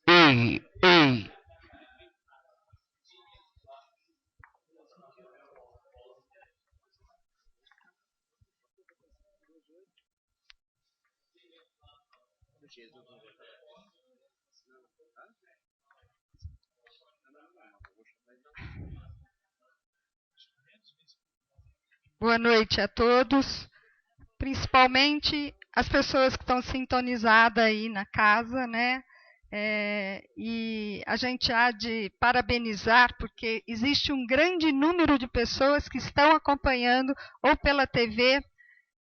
Ei, ei. Boa noite a todos, principalmente as pessoas que estão sintonizadas aí na casa, né? E a gente há de parabenizar, porque existe um grande número de pessoas que estão acompanhando ou pela TV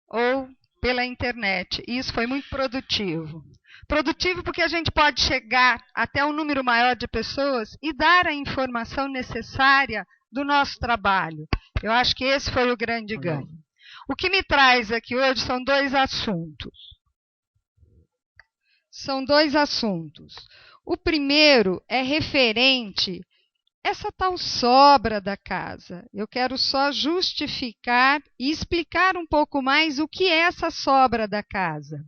ou pela internet. E isso foi muito produtivo. Produtivo porque a gente pode chegar até um número maior de pessoas e dar a informação necessária do nosso trabalho. Eu acho que esse foi o grande ganho. O que me traz aqui hoje são dois assuntos. O primeiro é referente a essa tal sobra da casa. Eu quero só justificar e explicar um pouco mais o que é essa sobra da casa.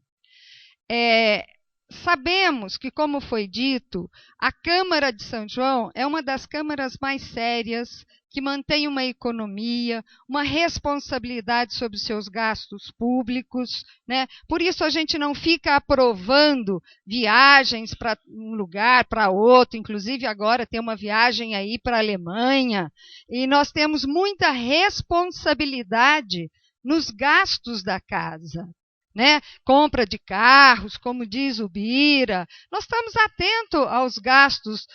Sabemos que, como foi dito, a Câmara de São João é uma das câmaras mais sérias, que mantém uma economia, uma responsabilidade sobre os seus gastos públicos, né? Por isso a gente não fica aprovando viagens para um lugar, para outro, inclusive agora tem uma viagem aí para a Alemanha, e nós temos muita responsabilidade nos gastos da casa. Né? Compra de carros, como diz o Bira, nós estamos atentos aos gastos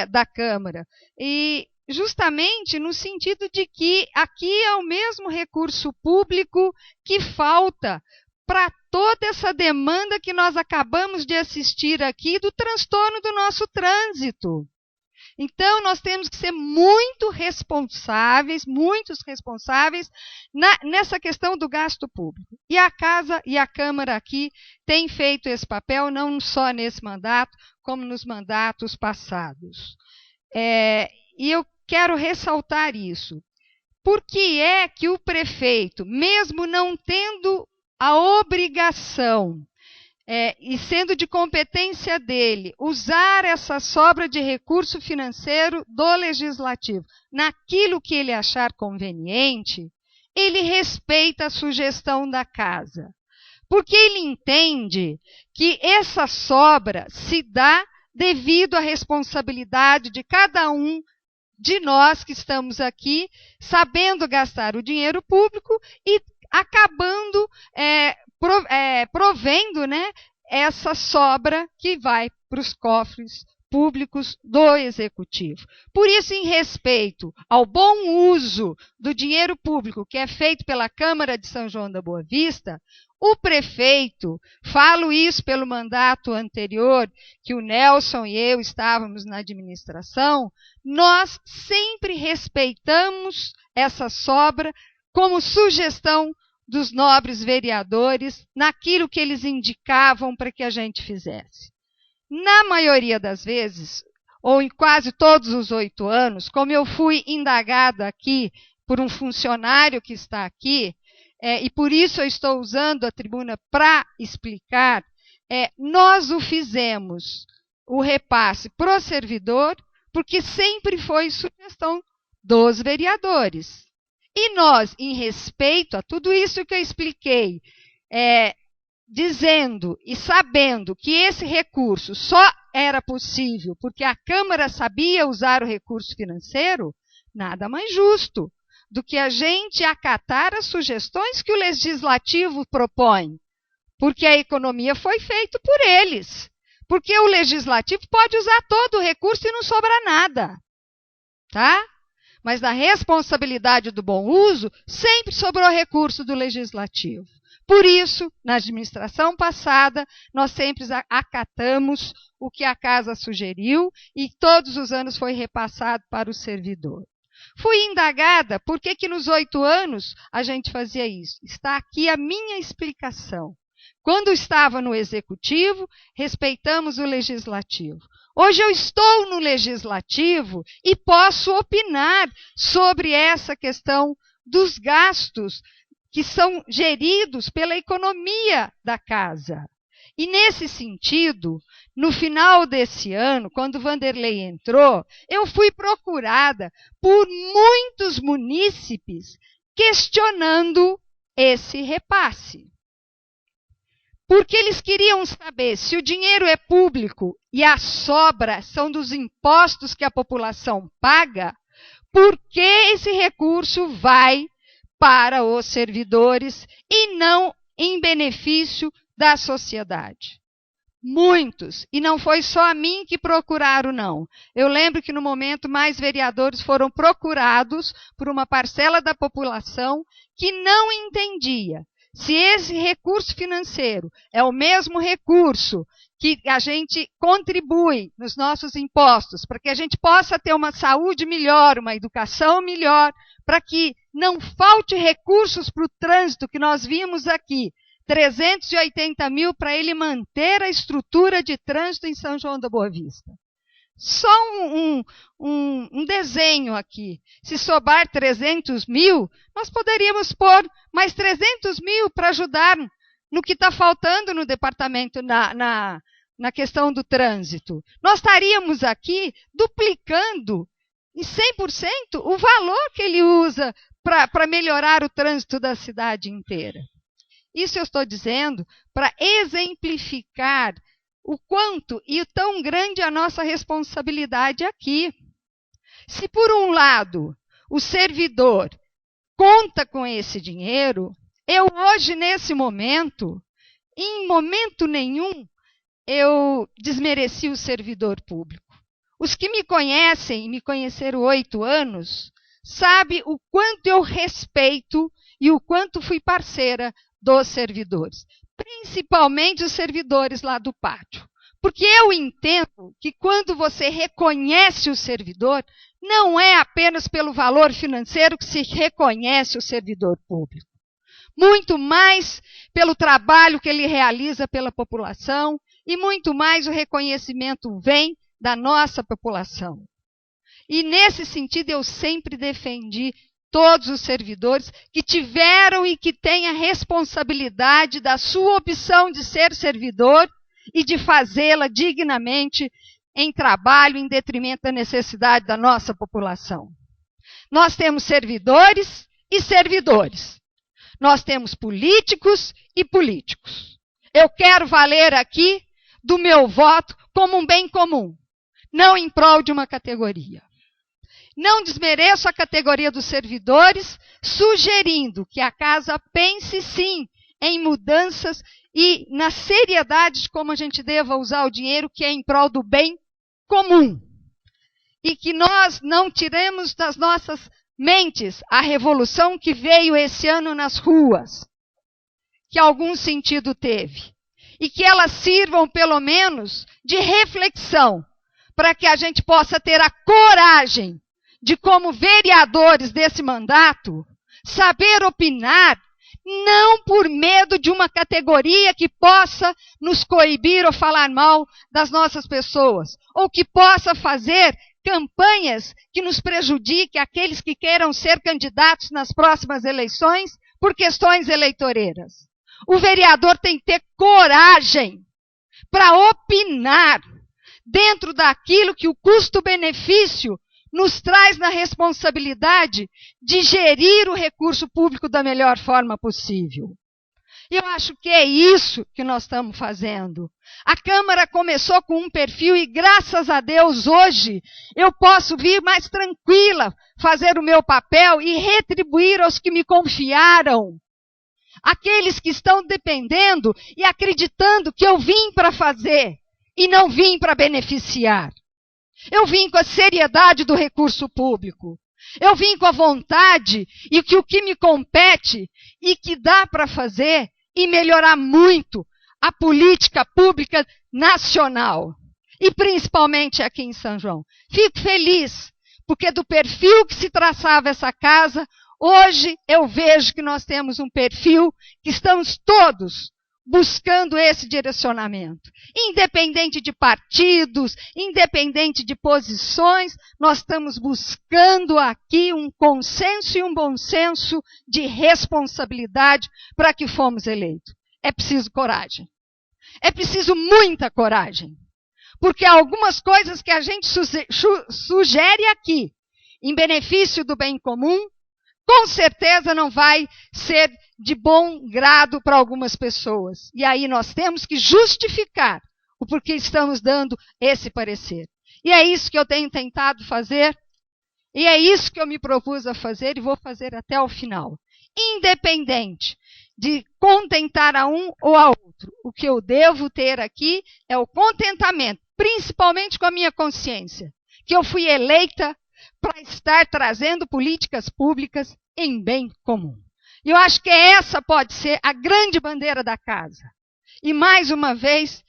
da Câmara. E justamente no sentido de que aqui é o mesmo recurso público que falta para toda essa demanda que nós acabamos de assistir aqui do transtorno do nosso trânsito. Então, nós temos que ser muito responsáveis nessa questão do gasto público. E a Casa e a Câmara aqui têm feito esse papel, não só nesse mandato, como nos mandatos passados. E eu quero ressaltar isso. Por que é que o prefeito, mesmo não tendo a obrigação e sendo de competência dele, usar essa sobra de recurso financeiro do Legislativo naquilo que ele achar conveniente, ele respeita a sugestão da Casa. Porque ele entende que essa sobra se dá devido à responsabilidade de cada um de nós que estamos aqui, sabendo gastar o dinheiro público e acabando provendo, né, essa sobra que vai para os cofres públicos do Executivo. Por isso, em respeito ao bom uso do dinheiro público que é feito pela Câmara de São João da Boa Vista, o prefeito, falo isso pelo mandato anterior, que o Nelson e eu estávamos na administração, nós sempre respeitamos essa sobra como sugestão dos nobres vereadores naquilo que eles indicavam para que a gente fizesse. Na maioria das vezes, ou em quase todos os 8 anos, como eu fui indagado aqui por um funcionário que está aqui, e por isso eu estou usando a tribuna para explicar, nós o fizemos, o repasse para o servidor, porque sempre foi sugestão dos vereadores. E nós, em respeito a tudo isso que eu expliquei, dizendo e sabendo que esse recurso só era possível porque a Câmara sabia usar o recurso financeiro, nada mais justo do que a gente acatar as sugestões que o Legislativo propõe, porque a economia foi feita por eles. Porque o Legislativo pode usar todo o recurso e não sobra nada, tá? Mas na responsabilidade do bom uso, sempre sobrou recurso do Legislativo. Por isso, na administração passada, nós sempre acatamos o que a Casa sugeriu e todos os anos foi repassado para o servidor. Fui indagada por que nos 8 anos a gente fazia isso. Está aqui a minha explicação. Quando estava no Executivo, respeitamos o Legislativo. Hoje eu estou no Legislativo e posso opinar sobre essa questão dos gastos que são geridos pela economia da Casa. E nesse sentido, no final desse ano, quando o Vanderlei entrou, eu fui procurada por muitos munícipes questionando esse repasse. Porque eles queriam saber se o dinheiro é público e a sobra são dos impostos que a população paga, por que esse recurso vai para os servidores e não em benefício da sociedade? Muitos, e não foi só a mim que procuraram, não. Eu lembro que no momento mais vereadores foram procurados por uma parcela da população que não entendia se esse recurso financeiro é o mesmo recurso que a gente contribui nos nossos impostos, para que a gente possa ter uma saúde melhor, uma educação melhor, para que não falte recursos para o trânsito que nós vimos aqui. 380 mil para ele manter a estrutura de trânsito em São João da Boa Vista. Só um desenho aqui. Se sobrar 300 mil, nós poderíamos pôr mais 300 mil para ajudar no que está faltando no departamento, na questão do trânsito. Nós estaríamos aqui duplicando em 100% o valor que ele usa para melhorar o trânsito da cidade inteira. Isso eu estou dizendo para exemplificar o quanto e o tão grande a nossa responsabilidade aqui. Se, por um lado, o servidor conta com esse dinheiro, eu hoje, nesse momento, em momento nenhum, eu desmereci o servidor público. Os que me conhecem, e me conheceram 8 anos, sabem o quanto eu respeito e o quanto fui parceira dos servidores, principalmente os servidores lá do pátio. Porque eu entendo que quando você reconhece o servidor, não é apenas pelo valor financeiro que se reconhece o servidor público. Muito mais pelo trabalho que ele realiza pela população e muito mais o reconhecimento vem da nossa população. E nesse sentido eu sempre defendi todos os servidores que tiveram e que têm a responsabilidade da sua opção de ser servidor e de fazê-la dignamente em trabalho, em detrimento da necessidade da nossa população. Nós temos servidores e servidores. Nós temos políticos e políticos. Eu quero valer aqui do meu voto como um bem comum, não em prol de uma categoria. Não desmereço a categoria dos servidores, sugerindo que a casa pense sim em mudanças e na seriedade de como a gente deva usar o dinheiro que é em prol do bem comum. E que nós não tiremos das nossas mentes a revolução que veio esse ano nas ruas, que algum sentido teve. E que elas sirvam pelo menos de reflexão, para que a gente possa ter a coragem de, como vereadores desse mandato, saber opinar, não por medo de uma categoria que possa nos coibir ou falar mal das nossas pessoas, ou que possa fazer campanhas que nos prejudiquem aqueles que queiram ser candidatos nas próximas eleições por questões eleitoreiras. O vereador tem que ter coragem para opinar dentro daquilo que o custo-benefício nos traz na responsabilidade de gerir o recurso público da melhor forma possível. E eu acho que é isso que nós estamos fazendo. A Câmara começou com um perfil e, graças a Deus, hoje eu posso vir mais tranquila, fazer o meu papel e retribuir aos que me confiaram. Aqueles que estão dependendo e acreditando que eu vim para fazer e não vim para beneficiar. Eu vim com a seriedade do recurso público. Eu vim com a vontade e que o que me compete e que dá para fazer e melhorar muito a política pública nacional. E principalmente aqui em São João. Fico feliz, porque do perfil que se traçava essa casa, hoje eu vejo que nós temos um perfil que estamos todos buscando esse direcionamento. Independente de partidos, independente de posições, nós estamos buscando aqui um consenso e um bom senso de responsabilidade para que fomos eleitos. É preciso coragem. É preciso muita coragem. Porque algumas coisas que a gente sugere aqui, em benefício do bem comum, com certeza não vai ser de bom grado para algumas pessoas. E aí nós temos que justificar o porquê estamos dando esse parecer. E é isso que eu tenho tentado fazer, e é isso que eu me propus a fazer e vou fazer até o final. Independente de contentar a um ou a outro, o que eu devo ter aqui é o contentamento, principalmente com a minha consciência, que eu fui eleita para estar trazendo políticas públicas em bem comum. E eu acho que essa pode ser a grande bandeira da casa. E mais uma vez,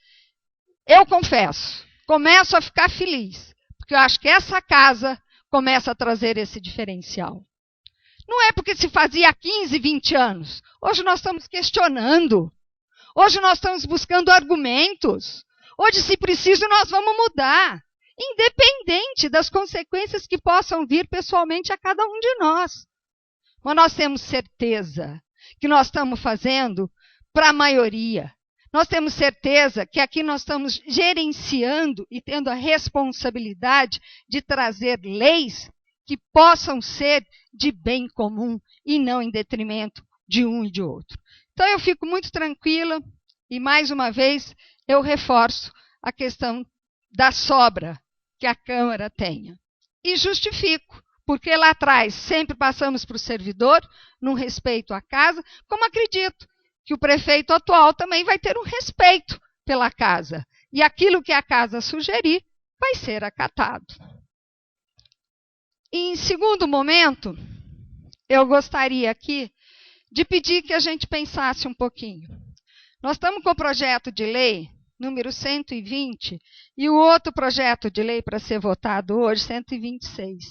eu confesso, começo a ficar feliz, porque eu acho que essa casa começa a trazer esse diferencial. Não é porque se fazia há 15, 20 anos. Hoje nós estamos questionando. Hoje nós estamos buscando argumentos. Hoje, se preciso, nós vamos mudar. Independente das consequências que possam vir pessoalmente a cada um de nós. Mas nós temos certeza que nós estamos fazendo para a maioria. Nós temos certeza que aqui nós estamos gerenciando e tendo a responsabilidade de trazer leis que possam ser de bem comum e não em detrimento de um e de outro. Então eu fico muito tranquila e, mais uma vez, eu reforço a questão da sobra que a Câmara tenha. E justifico, porque lá atrás sempre passamos para o servidor, num respeito à casa, como acredito que o prefeito atual também vai ter um respeito pela casa. E aquilo que a casa sugerir vai ser acatado. Em segundo momento, eu gostaria aqui de pedir que a gente pensasse um pouquinho. Nós estamos com o projeto de lei número 120 e o outro projeto de lei para ser votado hoje, 126.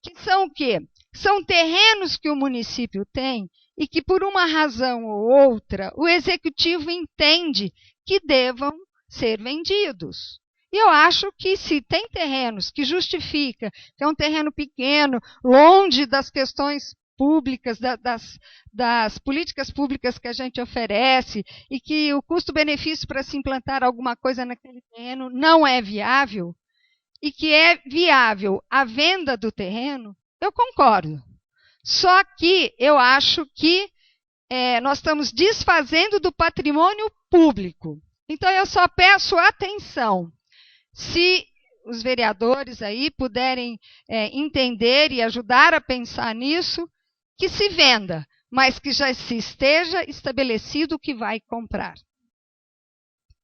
Que são o quê? São terrenos que o município tem e que, por uma razão ou outra, o executivo entende que devam ser vendidos. E eu acho que se tem terrenos que justifica, que é um terreno pequeno, longe das questões públicas, das políticas públicas que a gente oferece, e que o custo-benefício para se implantar alguma coisa naquele terreno não é viável, e que é viável a venda do terreno, eu concordo. Só que eu acho que nós estamos desfazendo do patrimônio público. Então, eu só peço atenção. Se os vereadores aí puderem entender e ajudar a pensar nisso, que se venda, mas que já se esteja estabelecido o que vai comprar.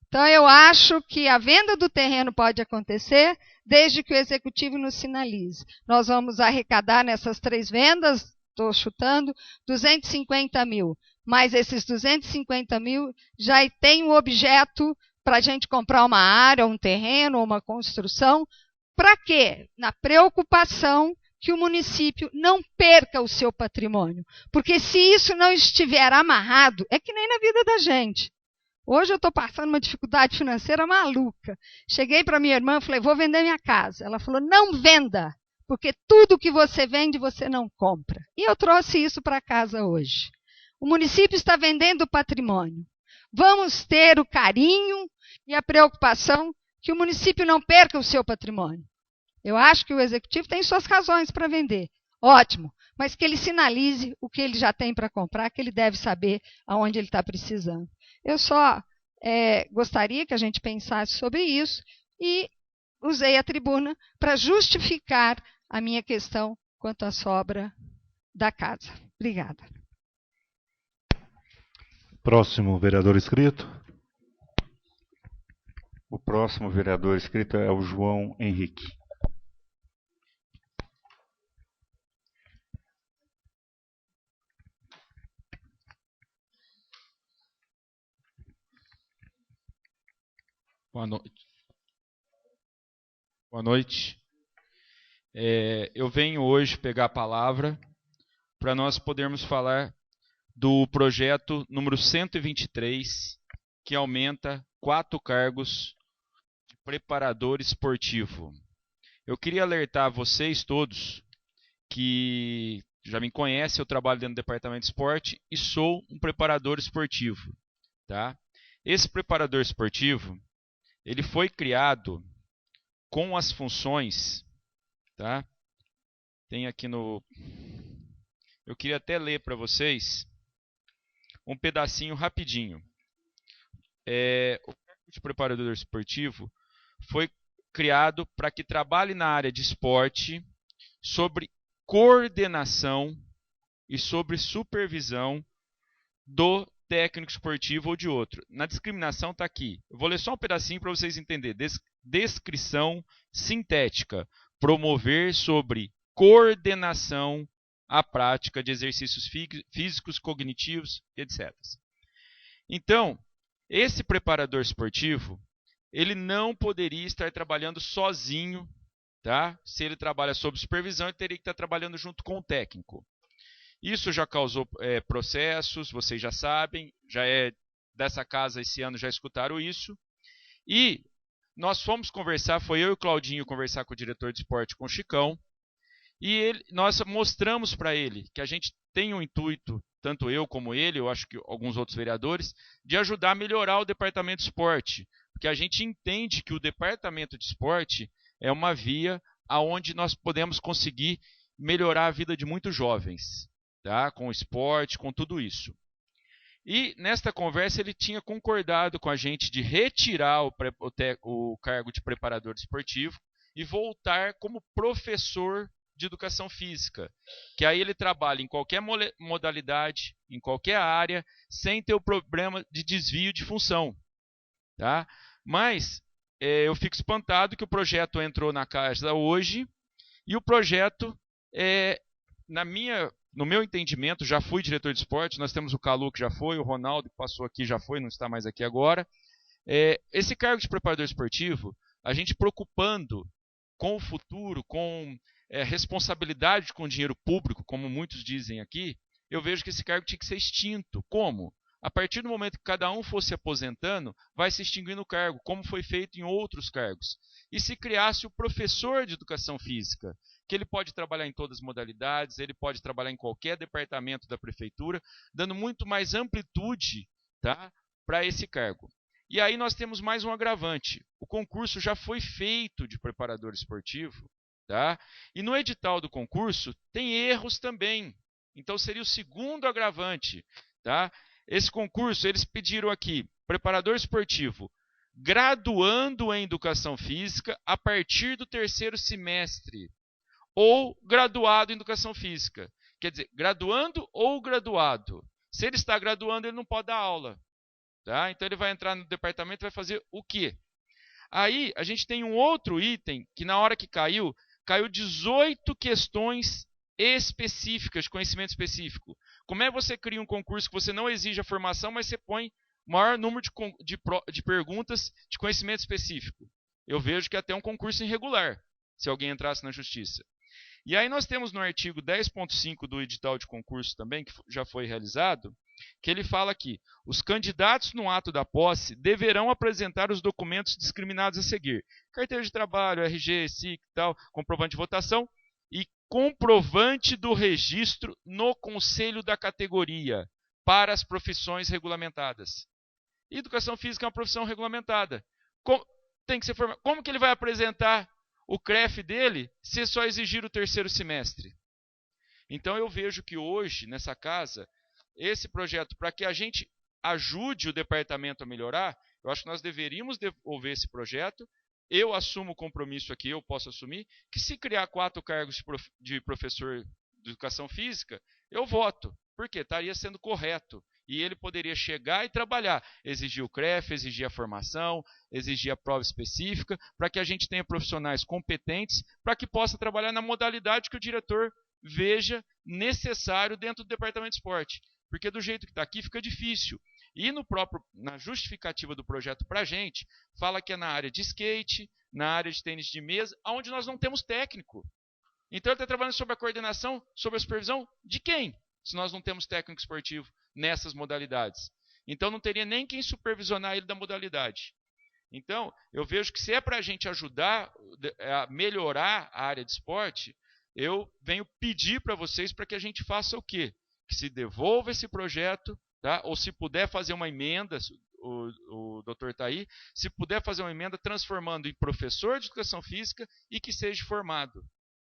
Então, eu acho que a venda do terreno pode acontecer desde que o executivo nos sinalize. Nós vamos arrecadar nessas 3 vendas, estou chutando, 250 mil. Mas esses 250 mil já tem o objeto para a gente comprar uma área, um terreno, uma construção. Para quê? Na preocupação que o município não perca o seu patrimônio. Porque se isso não estiver amarrado, é que nem na vida da gente. Hoje eu estou passando uma dificuldade financeira maluca. Cheguei para minha irmã e falei, vou vender minha casa. Ela falou, não venda, porque tudo que você vende, você não compra. E eu trouxe isso para casa hoje. O município está vendendo o patrimônio. Vamos ter o carinho e a preocupação que o município não perca o seu patrimônio. Eu acho que o executivo tem suas razões para vender. Ótimo, mas que ele sinalize o que ele já tem para comprar, que ele deve saber aonde ele está precisando. Eu só gostaria que a gente pensasse sobre isso e usei a tribuna para justificar a minha questão quanto à sobra da casa. Obrigada. Próximo vereador inscrito. O próximo vereador inscrito é o João Henrique. Boa noite. Boa noite. Eu venho hoje pegar a palavra para nós podermos falar do projeto número 123, que aumenta 4 cargos de preparador esportivo. Eu queria alertar vocês todos que já me conhecem, eu trabalho dentro do departamento de esporte e sou um preparador esportivo, tá? Esse preparador esportivo, ele foi criado com as funções, tá? Tem aqui no... Eu queria até ler para vocês um pedacinho rapidinho. O cargo de preparador esportivo foi criado para que trabalhe na área de esporte, sobre coordenação e sobre supervisão do técnico esportivo ou de outro. Na discriminação está aqui. Eu vou ler só um pedacinho para vocês entenderem. Descrição sintética. Promover sobre coordenação a prática de exercícios físicos, cognitivos, etc. Então, esse preparador esportivo, ele não poderia estar trabalhando sozinho, tá? Se ele trabalha sob supervisão, ele teria que estar trabalhando junto com o técnico. Isso já causou processos, vocês já sabem, já é dessa casa esse ano, já escutaram isso. E nós fomos conversar, foi eu e o Claudinho conversar com o diretor de esporte, com o Chicão, e nós mostramos para ele que a gente tem um intuito, tanto eu como ele, eu acho que alguns outros vereadores, de ajudar a melhorar o departamento de esporte. Porque a gente entende que o departamento de esporte é uma via aonde nós podemos conseguir melhorar a vida de muitos jovens, tá? Com o esporte, com tudo isso. E nesta conversa ele tinha concordado com a gente de retirar o cargo de preparador esportivo e voltar como professor de educação física, que aí ele trabalha em qualquer modalidade, em qualquer área, sem ter o problema de desvio de função. Tá? Mas eu fico espantado que o projeto entrou na casa hoje, e o projeto, no meu entendimento, já fui diretor de esporte, nós temos o Calu que já foi, o Ronaldo que passou aqui já foi, não está mais aqui agora. Esse cargo de preparador esportivo, a gente preocupando com o futuro, com responsabilidade com o dinheiro público, como muitos dizem aqui, eu vejo que esse cargo tinha que ser extinto. Como? A partir do momento que cada um fosse aposentando, vai se extinguindo o cargo, como foi feito em outros cargos. E se criasse o professor de educação física, que ele pode trabalhar em todas as modalidades, ele pode trabalhar em qualquer departamento da prefeitura, dando muito mais amplitude, tá, para esse cargo. E aí nós temos mais um agravante. O concurso já foi feito de preparador esportivo, tá? E no edital do concurso tem erros também. Então seria o segundo agravante, tá? Esse concurso, eles pediram aqui, preparador esportivo, graduando em educação física a partir do 3º semestre, ou graduado em educação física. Quer dizer, graduando ou graduado. Se ele está graduando, ele não pode dar aula. Tá? Então ele vai entrar no departamento e vai fazer o quê? Aí a gente tem um outro item que na hora que caiu 18 questões específicas, de conhecimento específico. Como é que você cria um concurso que você não exige a formação, mas você põe o maior número de perguntas de conhecimento específico? Eu vejo que é até um concurso irregular, se alguém entrasse na justiça. E aí nós temos no artigo 10.5 do edital de concurso também, que já foi realizado, que ele fala aqui: os candidatos no ato da posse deverão apresentar os documentos discriminados a seguir: carteira de trabalho, RG, SIC, tal, comprovante de votação e comprovante do registro no conselho da categoria para as profissões regulamentadas. E educação física é uma profissão regulamentada. Tem que ser formado. Como que ele vai apresentar o CREF dele se só exigir o 3º semestre? Então eu vejo que hoje, nessa casa, esse projeto, para que a gente ajude o departamento a melhorar, eu acho que nós deveríamos devolver esse projeto. Eu assumo o compromisso aqui, eu posso assumir, que se criar 4 cargos de professor de educação física, eu voto, porque estaria sendo correto. E ele poderia chegar e trabalhar, exigir o CREF, exigir a formação, exigir a prova específica, para que a gente tenha profissionais competentes, para que possa trabalhar na modalidade que o diretor veja necessário dentro do departamento de esporte. Porque do jeito que está aqui fica difícil. E na justificativa do projeto para a gente, fala que é na área de skate, na área de tênis de mesa, onde nós não temos técnico. Então ele está trabalhando sobre a coordenação, sobre a supervisão de quem? Se nós não temos técnico esportivo nessas modalidades. Então não teria nem quem supervisionar ele da modalidade. Então, eu vejo que se é para a gente ajudar a melhorar a área de esporte, eu venho pedir para vocês para que a gente faça o quê? Que se devolva esse projeto, tá? Ou se puder fazer uma emenda, o doutor está aí, se puder fazer uma emenda transformando em professor de educação física e que seja formado.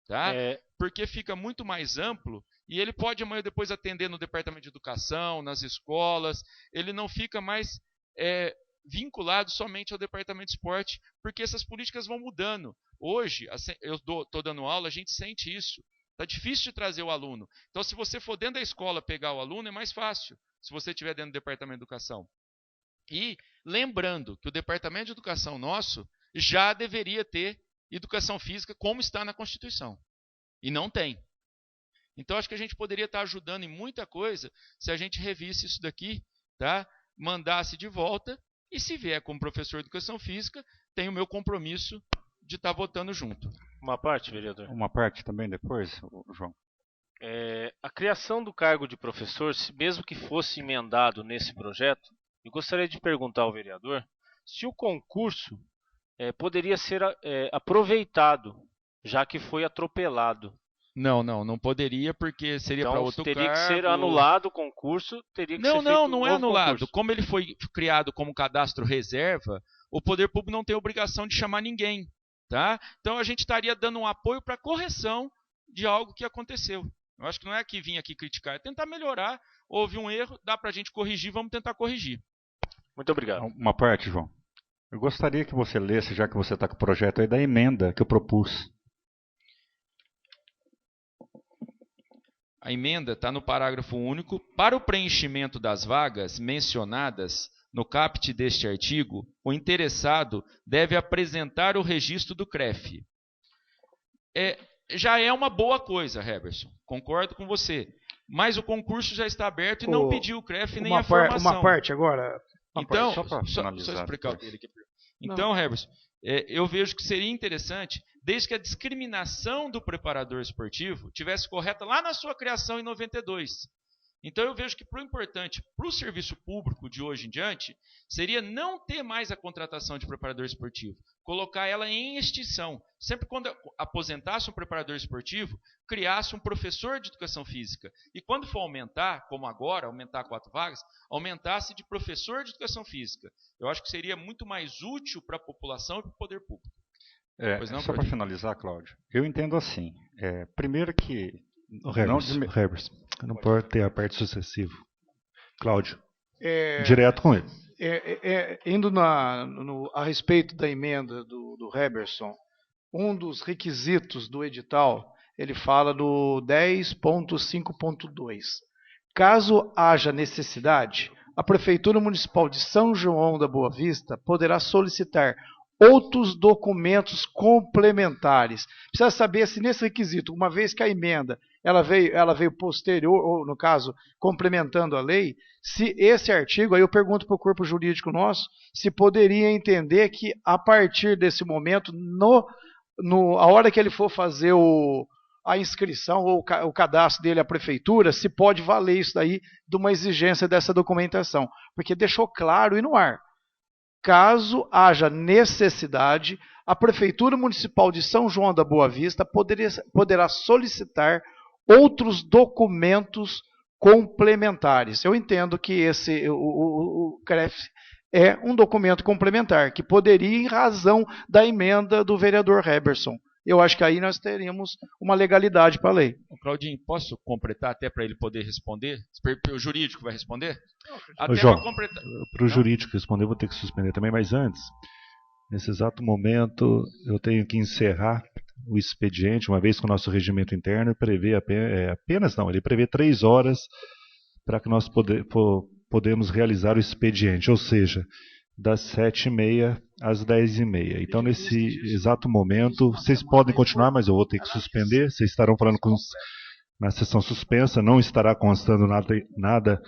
Tá? Porque fica muito mais amplo e ele pode amanhã depois atender no departamento de educação, nas escolas, ele não fica mais vinculado somente ao departamento de esporte, porque essas políticas vão mudando. Hoje, eu estou dando aula, a gente sente isso. Está difícil de trazer o aluno. Então, se você for dentro da escola pegar o aluno, é mais fácil, se você estiver dentro do departamento de educação. E lembrando que o departamento de educação nosso já deveria ter educação física como está na Constituição. E não tem. Então, acho que a gente poderia estar ajudando em muita coisa se a gente revisse isso daqui, tá? Mandasse de volta, e se vier como professor de educação física, tem o meu compromisso de estar votando junto. Uma parte, vereador? Uma parte também depois, João? A criação do cargo de professor, mesmo que fosse emendado nesse projeto, eu gostaria de perguntar ao vereador se o concurso poderia ser aproveitado, já que foi atropelado. Não poderia, porque seria para outro cargo. Teria que ser anulado o concurso, teria que ser feito não é anulado. Concurso. Como ele foi criado como cadastro reserva, o poder público não tem obrigação de chamar ninguém. Tá? Então a gente estaria dando um apoio para correção de algo que aconteceu. Eu acho que não é que vir aqui criticar, é tentar melhorar. Houve um erro, dá para a gente corrigir, vamos tentar corrigir. Muito obrigado. Uma parte, João. Eu gostaria que você lesse, já que você está com o projeto aí, da emenda que eu propus. A emenda está no parágrafo único. Para o preenchimento das vagas mencionadas no caput deste artigo, o interessado deve apresentar o registro do CREF. Já é uma boa coisa, Heberson. Concordo com você. Mas o concurso já está aberto e não pediu o CREF nem a formação. Uma parte agora. Então, só explicar o que ele quer. Então, Heberson, eu vejo que seria interessante, desde que a discriminação do preparador esportivo tivesse correta lá na sua criação em 92. Então eu vejo que para o importante, para o serviço público de hoje em diante, seria não ter mais a contratação de preparador esportivo, colocar ela em extinção. Sempre quando aposentasse um preparador esportivo, criasse um professor de educação física. E quando for aumentar, como agora, aumentar 4 vagas, aumentasse de professor de educação física. Eu acho que seria muito mais útil para a população e para o poder público. Só para finalizar, Cláudio, eu entendo assim. Primeiro que... Herbers, não pode ter a parte sucessiva. Cláudio, direto com ele. Indo a respeito da emenda do Heberson, um dos requisitos do edital, ele fala do 10.5.2. Caso haja necessidade, a Prefeitura Municipal de São João da Boa Vista poderá solicitar outros documentos complementares. Precisa saber se nesse requisito, uma vez que a emenda ela veio posterior, ou no caso, complementando a lei, se esse artigo, aí eu pergunto para o corpo jurídico nosso, se poderia entender que a partir desse momento, a hora que ele for fazer a inscrição ou o cadastro dele à prefeitura, se pode valer isso daí de uma exigência dessa documentação. Porque deixou claro e no ar. Caso haja necessidade, a Prefeitura Municipal de São João da Boa Vista poderá solicitar outros documentos complementares. Eu entendo que o CREF é um documento complementar, que poderia, em razão da emenda do vereador Heberson. Eu acho que aí nós teríamos uma legalidade para a lei. Claudinho, posso completar até para ele poder responder? O jurídico vai responder? Ô, João, para o jurídico responder, eu vou ter que suspender também, mas antes, nesse exato momento, eu tenho que encerrar o expediente, uma vez que o nosso regimento interno prevê ele prevê 3 horas para que nós podemos realizar o expediente, ou seja, das 7h30 às 10h30. Então, nesse exato momento, vocês podem continuar, mas eu vou ter que suspender. Vocês estarão falando na sessão suspensa, não estará constando nada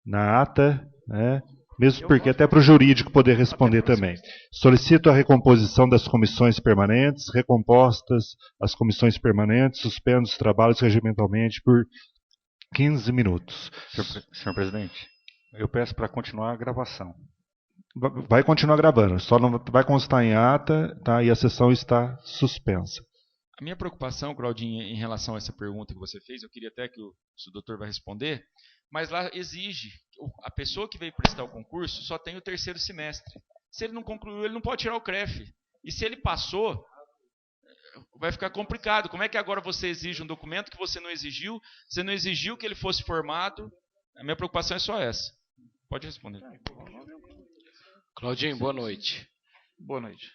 na ata, né? Mesmo porque até para o jurídico poder responder também. Solicito a recomposição das comissões permanentes, recompostas as comissões permanentes, suspendo os trabalhos regimentalmente por 15 minutos. Senhor presidente, eu peço para continuar a gravação. Vai continuar gravando, só não vai constar em ata, tá? E a sessão está suspensa. A minha preocupação, Claudinho, em relação a essa pergunta que você fez, eu queria até que se o doutor vai responder, mas lá exige, a pessoa que veio prestar o concurso só tem o 3º semestre. Se ele não concluiu, ele não pode tirar o CREF. E se ele passou, vai ficar complicado. Como é que agora você exige um documento que você não exigiu que ele fosse formado? A minha preocupação é só essa. Pode responder. Claudinho, boa noite. Boa noite.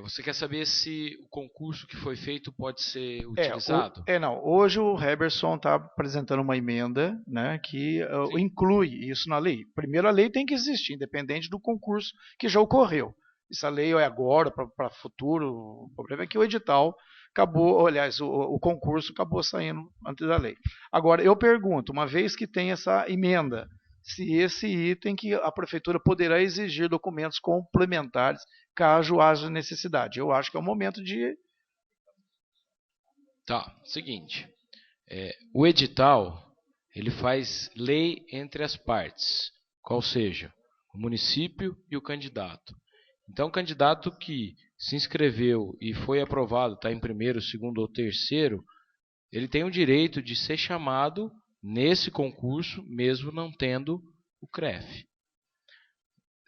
Você quer saber se o concurso que foi feito pode ser utilizado? Não. Hoje o Heberson está apresentando uma emenda, né, que inclui isso na lei. Primeiro, a lei tem que existir, independente do concurso que já ocorreu. Essa lei é agora, para futuro. O problema é que o edital acabou, aliás, o concurso acabou saindo antes da lei. Agora, eu pergunto, uma vez que tem essa emenda, se esse item que a prefeitura poderá exigir documentos complementares caso haja necessidade. Eu acho que é o momento de... Tá, seguinte. O edital, ele faz lei entre as partes, qual seja, o município e o candidato. Então, o candidato que se inscreveu e foi aprovado, está em 1º, 2º ou 3º, ele tem o direito de ser chamado nesse concurso, mesmo não tendo o CREF.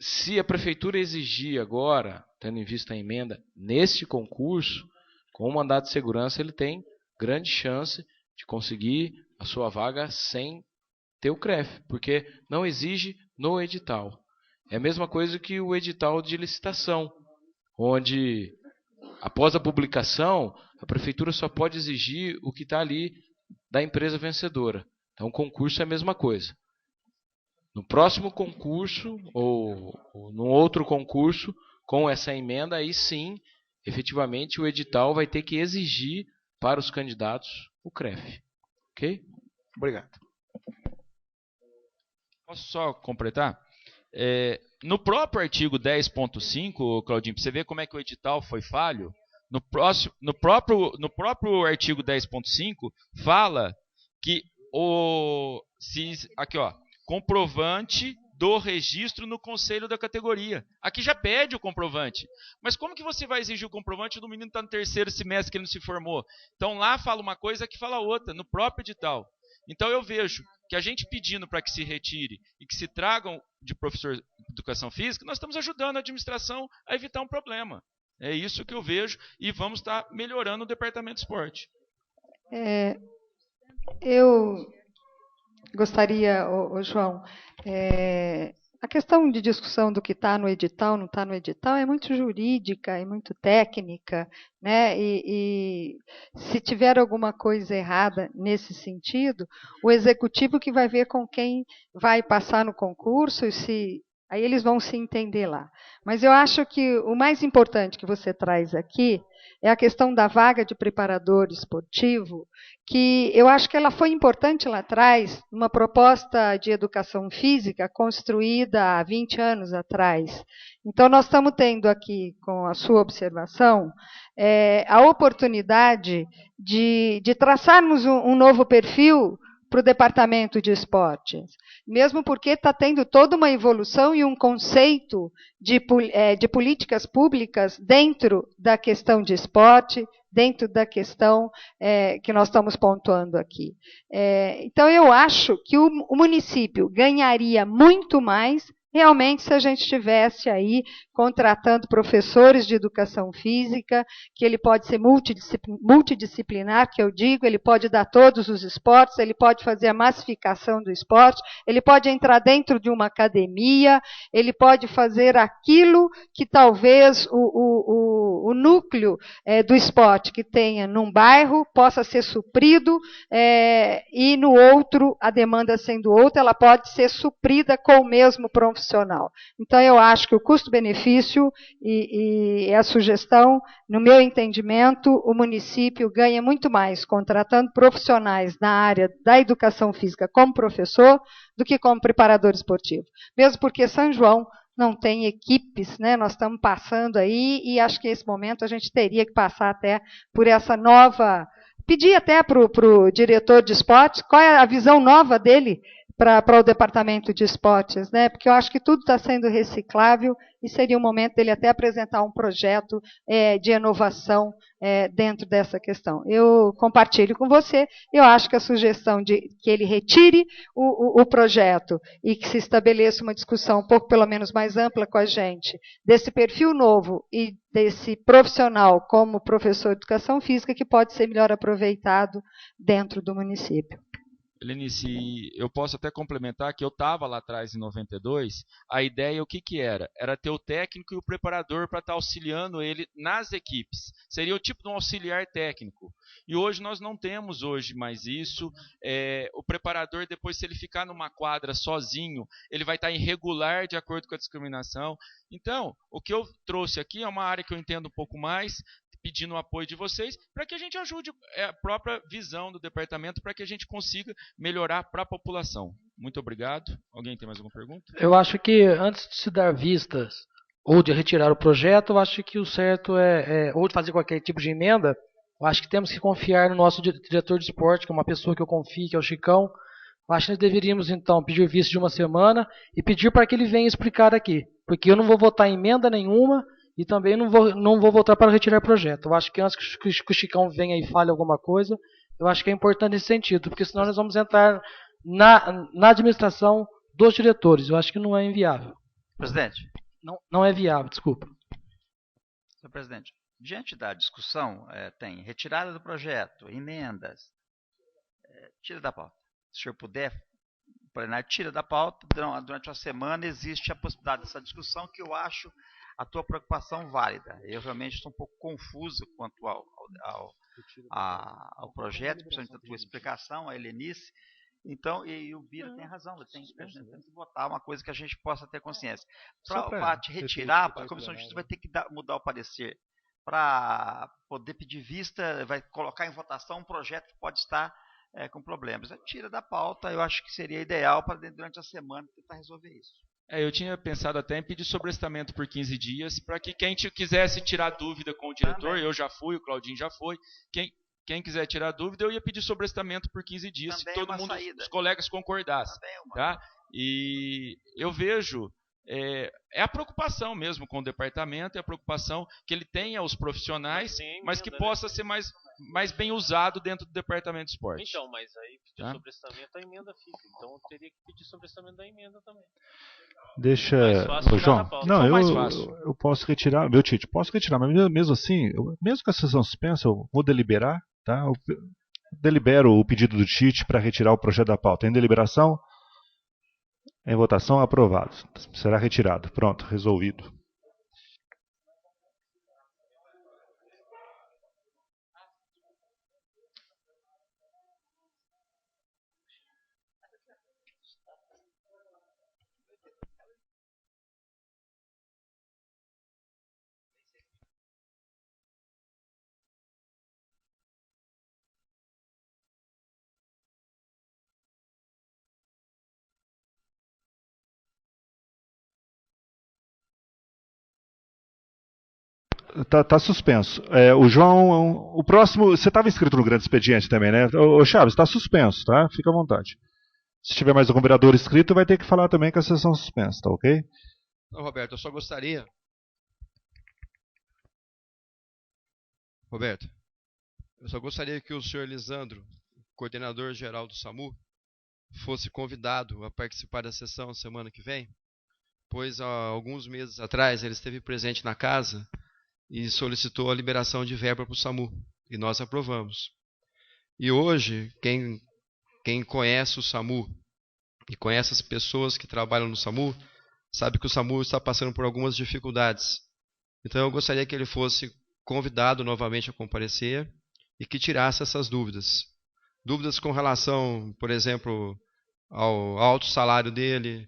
Se a prefeitura exigir agora, tendo em vista a emenda, nesse concurso, com o mandato de segurança, ele tem grande chance de conseguir a sua vaga sem ter o CREF, porque não exige no edital. É a mesma coisa que o edital de licitação, onde, após a publicação, a prefeitura só pode exigir o que está ali da empresa vencedora. Então, o concurso é a mesma coisa. No próximo concurso, ou num outro concurso, com essa emenda, aí sim, efetivamente, o edital vai ter que exigir para os candidatos o CREF. Ok? Obrigado. Posso só completar? No próprio artigo 10.5, Claudinho, para você ver como é que o edital foi falho, no próprio artigo 10.5 fala que comprovante do registro no conselho da categoria. Aqui já pede o comprovante. Mas como que você vai exigir o comprovante do menino que está no 3º semestre que ele não se formou? Então lá fala uma coisa, aqui fala outra, no próprio edital. Então eu vejo que a gente pedindo para que se retire e que se tragam de professor de educação física, nós estamos ajudando a administração a evitar um problema. É isso que eu vejo e vamos estar melhorando o departamento de esporte. Eu gostaria, João, a questão de discussão do que está no edital, não está no edital, é muito jurídica, é muito técnica, né? E se tiver alguma coisa errada nesse sentido, o executivo que vai ver com quem vai passar no concurso, aí eles vão se entender lá. Mas eu acho que o mais importante que você traz aqui é a questão da vaga de preparador esportivo, que eu acho que ela foi importante lá atrás, numa proposta de educação física construída há 20 anos atrás. Então, nós estamos tendo aqui, com a sua observação, a oportunidade de traçarmos um novo perfil para o departamento de esportes, mesmo porque está tendo toda uma evolução e um conceito de políticas públicas dentro da questão de esporte, dentro da questão que nós estamos pontuando aqui. Então, eu acho que o município ganharia muito mais realmente se a gente estivesse aí contratando professores de educação física, que ele pode ser multidisciplinar, que eu digo, ele pode dar todos os esportes, ele pode fazer a massificação do esporte, ele pode entrar dentro de uma academia, ele pode fazer aquilo que talvez o núcleo do esporte que tenha num bairro possa ser suprido e no outro, a demanda sendo outra, ela pode ser suprida com o mesmo profissional. Então, eu acho que o custo-benefício e a sugestão, no meu entendimento, o município ganha muito mais contratando profissionais na área da educação física como professor do que como preparador esportivo. Mesmo porque São João não tem equipes, né? Nós estamos passando aí e acho que nesse momento a gente teria que passar até por essa nova... Pedir até para o diretor de esportes qual é a visão nova dele para o departamento de esportes, né? Porque eu acho que tudo está sendo reciclável e seria o momento dele até apresentar um projeto de inovação dentro dessa questão. Eu compartilho com você, eu acho que a sugestão de que ele retire o projeto e que se estabeleça uma discussão um pouco, pelo menos, mais ampla com a gente, desse perfil novo e desse profissional como professor de educação física que pode ser melhor aproveitado dentro do município. Helenice, eu posso até complementar que eu estava lá atrás em 92, a ideia o que era? Era ter o técnico e o preparador para estar auxiliando ele nas equipes. Seria o tipo de um auxiliar técnico. E hoje nós não temos mais isso. O preparador, depois, se ele ficar numa quadra sozinho, ele vai estar irregular de acordo com a discriminação. Então, o que eu trouxe aqui é uma área que eu entendo um pouco mais, pedindo o apoio de vocês, para que a gente ajude a própria visão do departamento, para que a gente consiga melhorar para a população. Muito obrigado. Alguém tem mais alguma pergunta? Eu acho que antes de se dar vistas ou de retirar o projeto, eu acho que o certo ou de fazer qualquer tipo de emenda, eu acho que temos que confiar no nosso diretor de esporte, que é uma pessoa que eu confio, que é o Chicão. Eu acho que nós deveríamos, então, pedir vista de uma semana e pedir para que ele venha explicar aqui, porque eu não vou votar em emenda nenhuma, e também não vou votar para retirar o projeto. Eu acho que antes que o Chicão venha e fale alguma coisa, eu acho que é importante nesse sentido, porque senão nós vamos entrar na administração dos diretores. Eu acho que não é inviável. Presidente. Não é viável, desculpa. Senhor presidente, diante da discussão, tem retirada do projeto, emendas, tira da pauta. Se o senhor puder, o plenário tira da pauta, durante uma semana existe a possibilidade dessa discussão, que eu acho a tua preocupação válida. Eu realmente estou um pouco confuso quanto ao projeto, principalmente a tua explicação, a Helenice. Então, e o Bira tem razão, tem que votar uma coisa que a gente possa ter consciência. Para te retirar, a Comissão de Justiça vai ter que mudar o parecer. Para poder pedir vista, vai colocar em votação um projeto que pode estar com problemas. Tira da pauta, eu acho que seria ideal para durante a semana tentar resolver isso. Eu tinha pensado até em pedir sobrestamento por 15 dias, para que quem quisesse tirar dúvida com o diretor, eu já fui, o Claudinho já foi, quem quiser tirar dúvida, eu ia pedir sobrestamento por 15 dias, se todo mundo, os colegas concordassem. Tá? E eu vejo, a preocupação mesmo com o departamento, é a preocupação que ele tenha os profissionais, mas que possa ser mais bem usado dentro do departamento de esporte. Então, mas aí pedir sobrestamento, a emenda fica. Então eu teria que pedir sobrestamento da emenda também. Deixa, João. Não, eu posso retirar, meu Tite, posso retirar, mas mesmo assim, mesmo com a sessão suspensa, eu vou deliberar, tá? Eu delibero o pedido do Tite para retirar o projeto da pauta. Em deliberação, em votação, aprovado. Será retirado. Pronto, resolvido. Tá suspenso. O João, o próximo, você estava inscrito no grande expediente também, né? O Chaves, está suspenso, tá? Fica à vontade. Se tiver mais algum vereador inscrito, vai ter que falar também com a sessão suspensa, tá ok? Não, Roberto, eu só gostaria... Roberto, eu só gostaria que o senhor Lisandro, coordenador geral do SAMU, fosse convidado a participar da sessão semana que vem, pois há alguns meses atrás ele esteve presente na casa e solicitou a liberação de verba para o SAMU, e nós aprovamos. E hoje, quem conhece o SAMU e conhece as pessoas que trabalham no SAMU, sabe que o SAMU está passando por algumas dificuldades. Então eu gostaria que ele fosse convidado novamente a comparecer e que tirasse essas dúvidas. Dúvidas com relação, por exemplo, ao alto salário dele,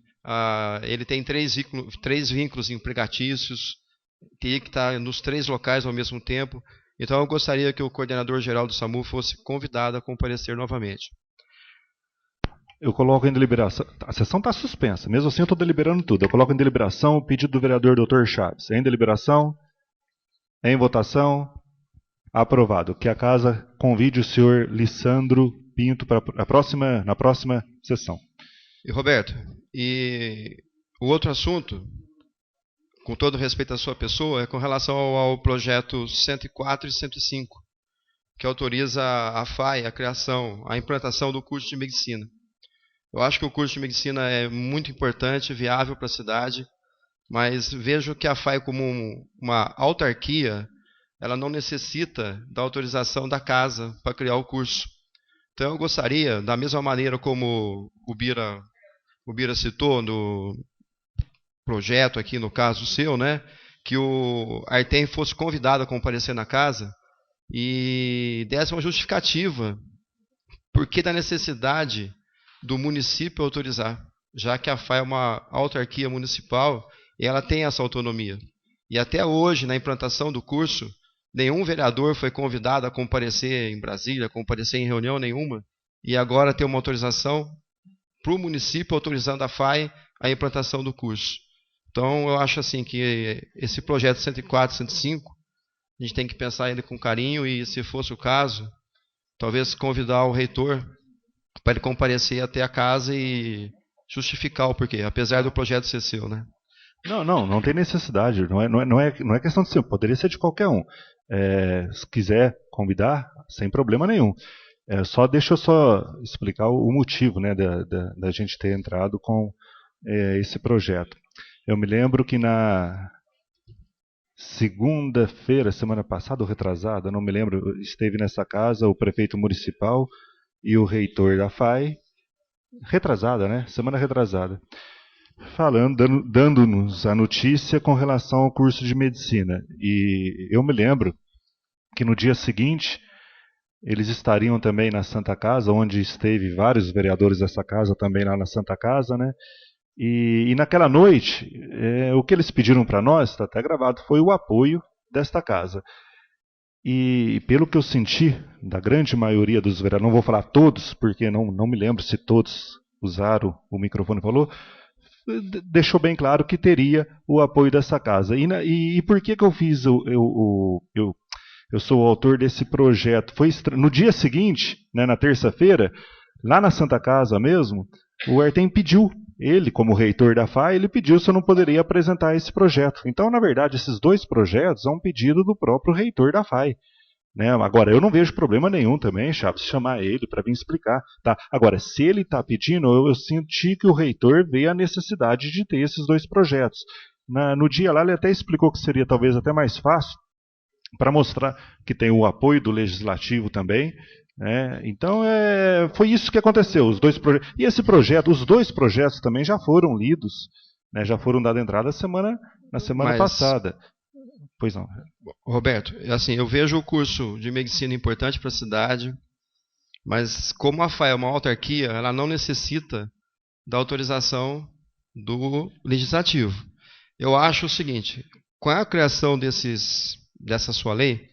ele tem três vínculos empregatícios, teria que estar nos 3 locais ao mesmo tempo. Então eu gostaria que o coordenador geral do SAMU fosse convidado a comparecer novamente. Eu coloco em deliberação. A sessão está suspensa, mesmo assim eu estou deliberando tudo. Eu coloco em deliberação o pedido do vereador Dr. Chaves. Em deliberação, em votação, aprovado. Que a casa convide o senhor Lissandro Pinto na próxima sessão. E Roberto, e o outro assunto, com todo respeito à sua pessoa, é com relação ao projeto 104 e 105, que autoriza a FAI, a criação, a implantação do curso de medicina. Eu acho que o curso de medicina é muito importante, viável para a cidade, mas vejo que a FAI, como uma autarquia, ela não necessita da autorização da casa para criar o curso. Então eu gostaria, da mesma maneira como o Bira citou no projeto aqui, no caso seu, né, que o Artem fosse convidado a comparecer na casa e desse uma justificativa porque da necessidade do município autorizar, já que a FAI é uma autarquia municipal e ela tem essa autonomia. E até hoje, na implantação do curso, nenhum vereador foi convidado a comparecer em Brasília, comparecer em reunião nenhuma, e agora tem uma autorização para o município autorizando a FAI a implantação do curso. Então, eu acho assim que esse projeto 104, 105, a gente tem que pensar ele com carinho e, se fosse o caso, talvez convidar o reitor para ele comparecer até a casa e justificar o porquê, apesar do projeto ser seu, né? Não tem necessidade. Não é questão de ser, poderia ser de qualquer um. Se quiser convidar, sem problema nenhum. Deixa eu só explicar o motivo, né, da gente ter entrado com esse projeto. Eu me lembro que na segunda-feira, semana passada ou retrasada, não me lembro, esteve nessa casa o prefeito municipal e o reitor da FAI, retrasada, né? Semana retrasada, falando, dando-nos a notícia com relação ao curso de medicina. E eu me lembro que no dia seguinte eles estariam também na Santa Casa, onde esteve vários vereadores dessa casa também lá na Santa Casa, né? E naquela noite, o que eles pediram para nós, está até gravado, foi o apoio desta casa. E pelo que eu senti, da grande maioria dos vereadores, não vou falar todos, porque não me lembro se todos usaram o microfone e falou, deixou bem claro que teria o apoio dessa casa. E por que eu fiz, eu sou o autor desse projeto? Foi no dia seguinte, né, na terça-feira, lá na Santa Casa mesmo, o Artem pediu, ele como reitor da FAI, ele pediu se eu não poderia apresentar esse projeto. Então, na verdade, esses dois projetos são um pedido do próprio reitor da FAI. Né? Agora, eu não vejo problema nenhum também, Chaves, chamar ele para vir explicar. Tá? Agora, se ele está pedindo, eu senti que o reitor vê a necessidade de ter esses dois projetos. No dia lá, ele até explicou que seria talvez até mais fácil, para mostrar que tem o apoio do Legislativo também. Então, foi isso que aconteceu. Os dois e esse projeto, os dois projetos também já foram lidos, né, já foram dadas entrada na semana passada. Pois não. Roberto, assim, eu vejo o curso de medicina importante para a cidade, mas como a FAI é uma autarquia, ela não necessita da autorização do Legislativo. Eu acho o seguinte, com a criação dessa sua lei,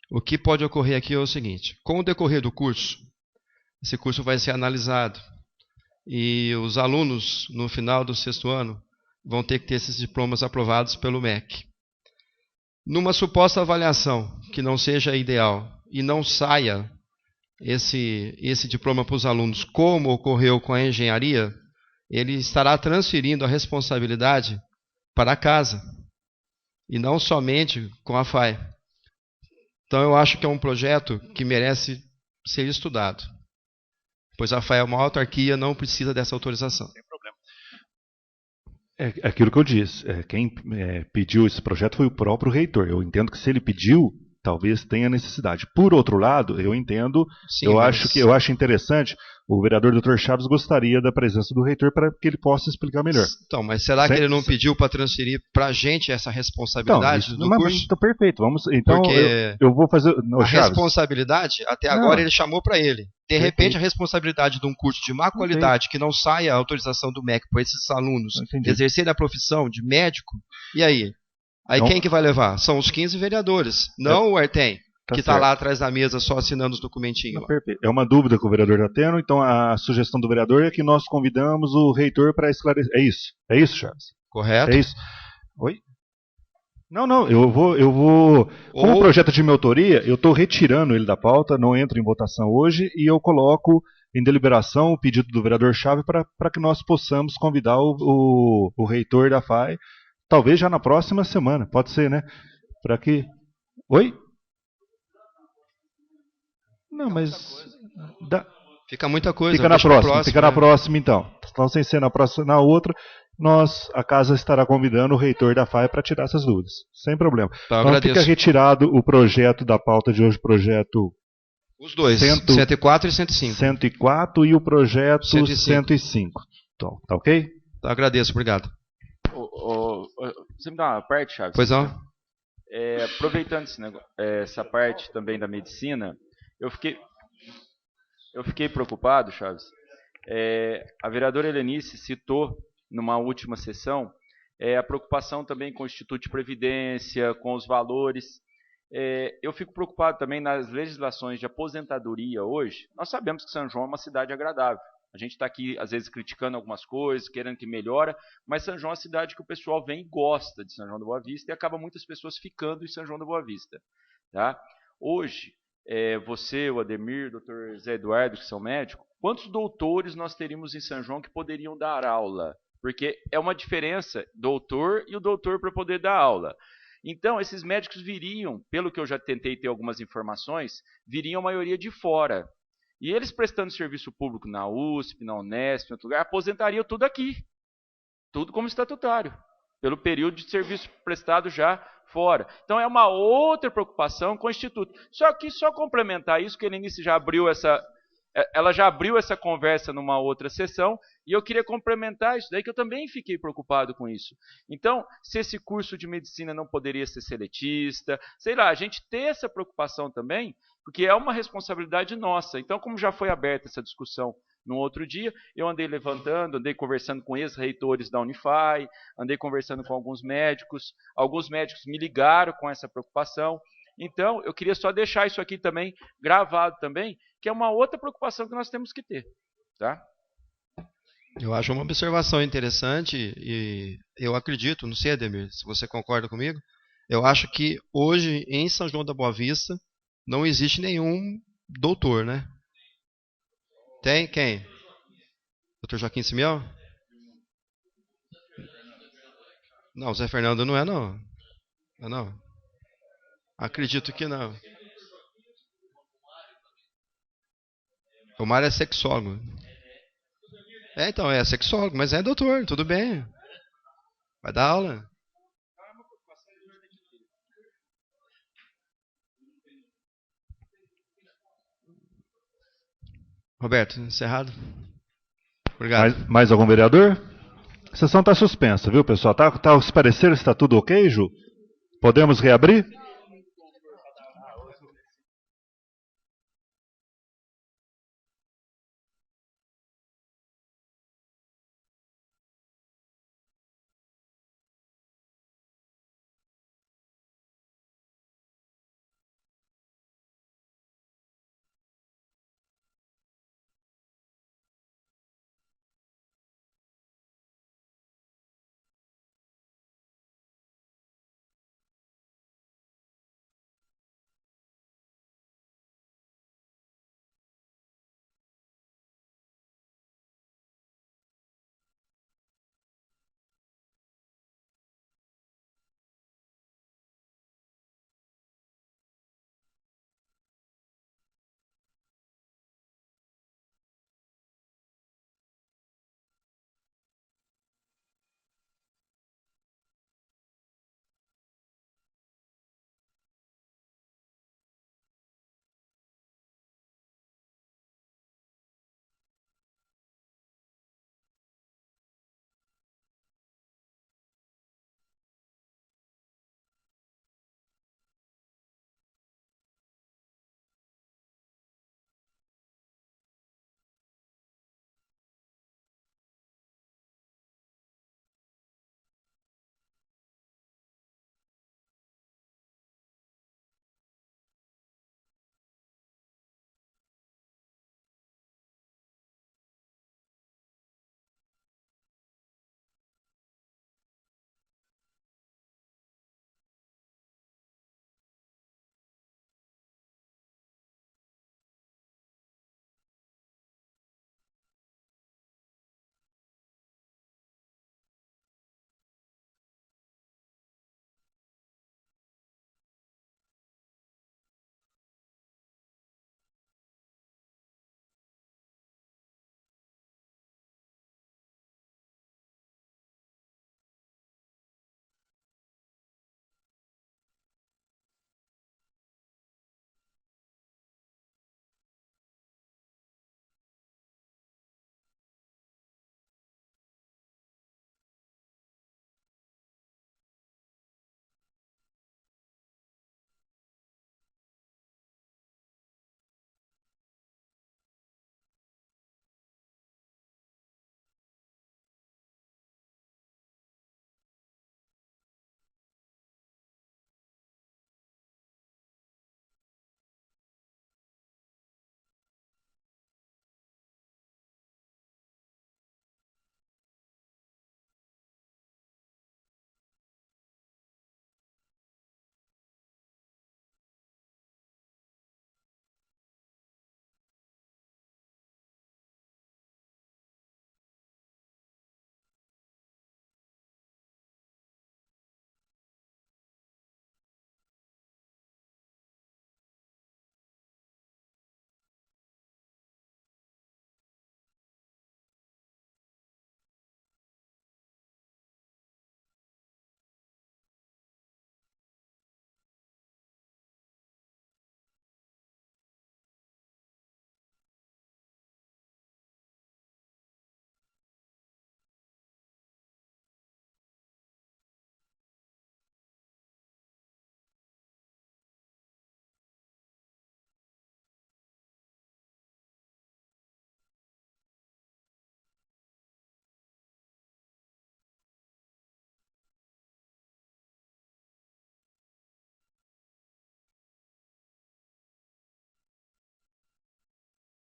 o que pode ocorrer aqui é o seguinte, com o decorrer do curso, esse curso vai ser analisado e os alunos, no final do 6º ano, vão ter que ter esses diplomas aprovados pelo MEC. Numa suposta avaliação que não seja ideal e não saia esse diploma para os alunos, como ocorreu com a engenharia, ele estará transferindo a responsabilidade para a casa e não somente com a FAI. Então eu acho que é um projeto que merece ser estudado, pois a FAI é uma autarquia, não precisa dessa autorização. Sem problema. É aquilo que eu disse, quem pediu esse projeto foi o próprio reitor. Eu entendo que se ele pediu, talvez tenha necessidade. Por outro lado, eu entendo, sim, eu acho interessante, o vereador Dr. Chaves gostaria da presença do reitor para que ele possa explicar melhor. Então, mas será que ele não pediu para transferir para a gente essa responsabilidade do curso? Então, perfeito. Então, eu vou fazer... Chaves, responsabilidade, até agora ele chamou para ele. De repente, a responsabilidade de um curso de má qualidade, que não saia a autorização do MEC para esses alunos exercerem a profissão de médico, e aí? Aí quem que vai levar? São os 15 vereadores, não o Artem, que está lá atrás da mesa só assinando os documentinhos. É uma dúvida que o vereador está tendo, então a sugestão do vereador é que nós convidamos o reitor para esclarecer. É isso? É isso, Chaves? Correto. É isso. Oi? Não, eu vou... Como o projeto de minha autoria, eu estou retirando ele da pauta, não entro em votação hoje, e eu coloco em deliberação o pedido do vereador-chave para que nós possamos convidar o reitor da FAI, talvez já na próxima semana, pode ser, né? Para que... Oi? Não, mas... Fica muita coisa. Fica na próxima, fica na próxima então. Então, sem ser na próxima, na outra, a casa estará convidando o reitor da FAI para tirar essas dúvidas. Sem problema. Tá, então fica retirado o projeto da pauta de hoje, projeto... Os dois, 104 e 105. 104 e o projeto 105. Então, tá ok? Tá, agradeço, obrigado. Você me dá uma parte, Chaves? Pois não. Aproveitando essa parte também da medicina, eu fiquei preocupado, Chaves. A vereadora Helenice citou, numa última sessão, a preocupação também com o Instituto de Previdência, com os valores. Eu fico preocupado também nas legislações de aposentadoria hoje. Nós sabemos que São João é uma cidade agradável. A gente está aqui, às vezes, criticando algumas coisas, querendo que melhora, mas São João é uma cidade que o pessoal vem e gosta de São João da Boa Vista e acaba muitas pessoas ficando em São João da Boa Vista. Tá? Hoje, você, o Ademir, o Dr. Zé Eduardo, que são médicos, quantos doutores nós teríamos em São João que poderiam dar aula? Porque é uma diferença, doutor e o doutor para poder dar aula. Então, esses médicos viriam, pelo que eu já tentei ter algumas informações, viriam a maioria de fora. E eles prestando serviço público na USP, na Unesp, em outro lugar, aposentariam tudo aqui. Tudo como estatutário, pelo período de serviço prestado já fora. Então, é uma outra preocupação com o Instituto. Só que, só complementar isso, que a Helenice já abriu essa conversa numa outra sessão, e eu queria complementar isso daí, que eu também fiquei preocupado com isso. Então, se esse curso de medicina não poderia ser seletista, sei lá, a gente ter essa preocupação também, porque é uma responsabilidade nossa. Então, como já foi aberta essa discussão no outro dia, eu andei levantando, andei conversando com ex-reitores da Unify, andei conversando com alguns médicos me ligaram com essa preocupação. Então, eu queria só deixar isso aqui também gravado também, que é uma outra preocupação que nós temos que ter. Tá? Eu acho uma observação interessante e eu acredito, não sei, Ademir, se você concorda comigo, eu acho que hoje em São João da Boa Vista não existe nenhum doutor, né? Tem quem? Dr. Joaquim Simeão? Não, o Zé Fernando não é não. Não. Acredito que não. O Mário é sexólogo. Então, é sexólogo, mas é doutor, tudo bem. Vai dar aula. Roberto, encerrado? Obrigado. Mais algum vereador? A sessão está suspensa, viu, pessoal? Os pareceres está tudo ok, Ju? Podemos reabrir?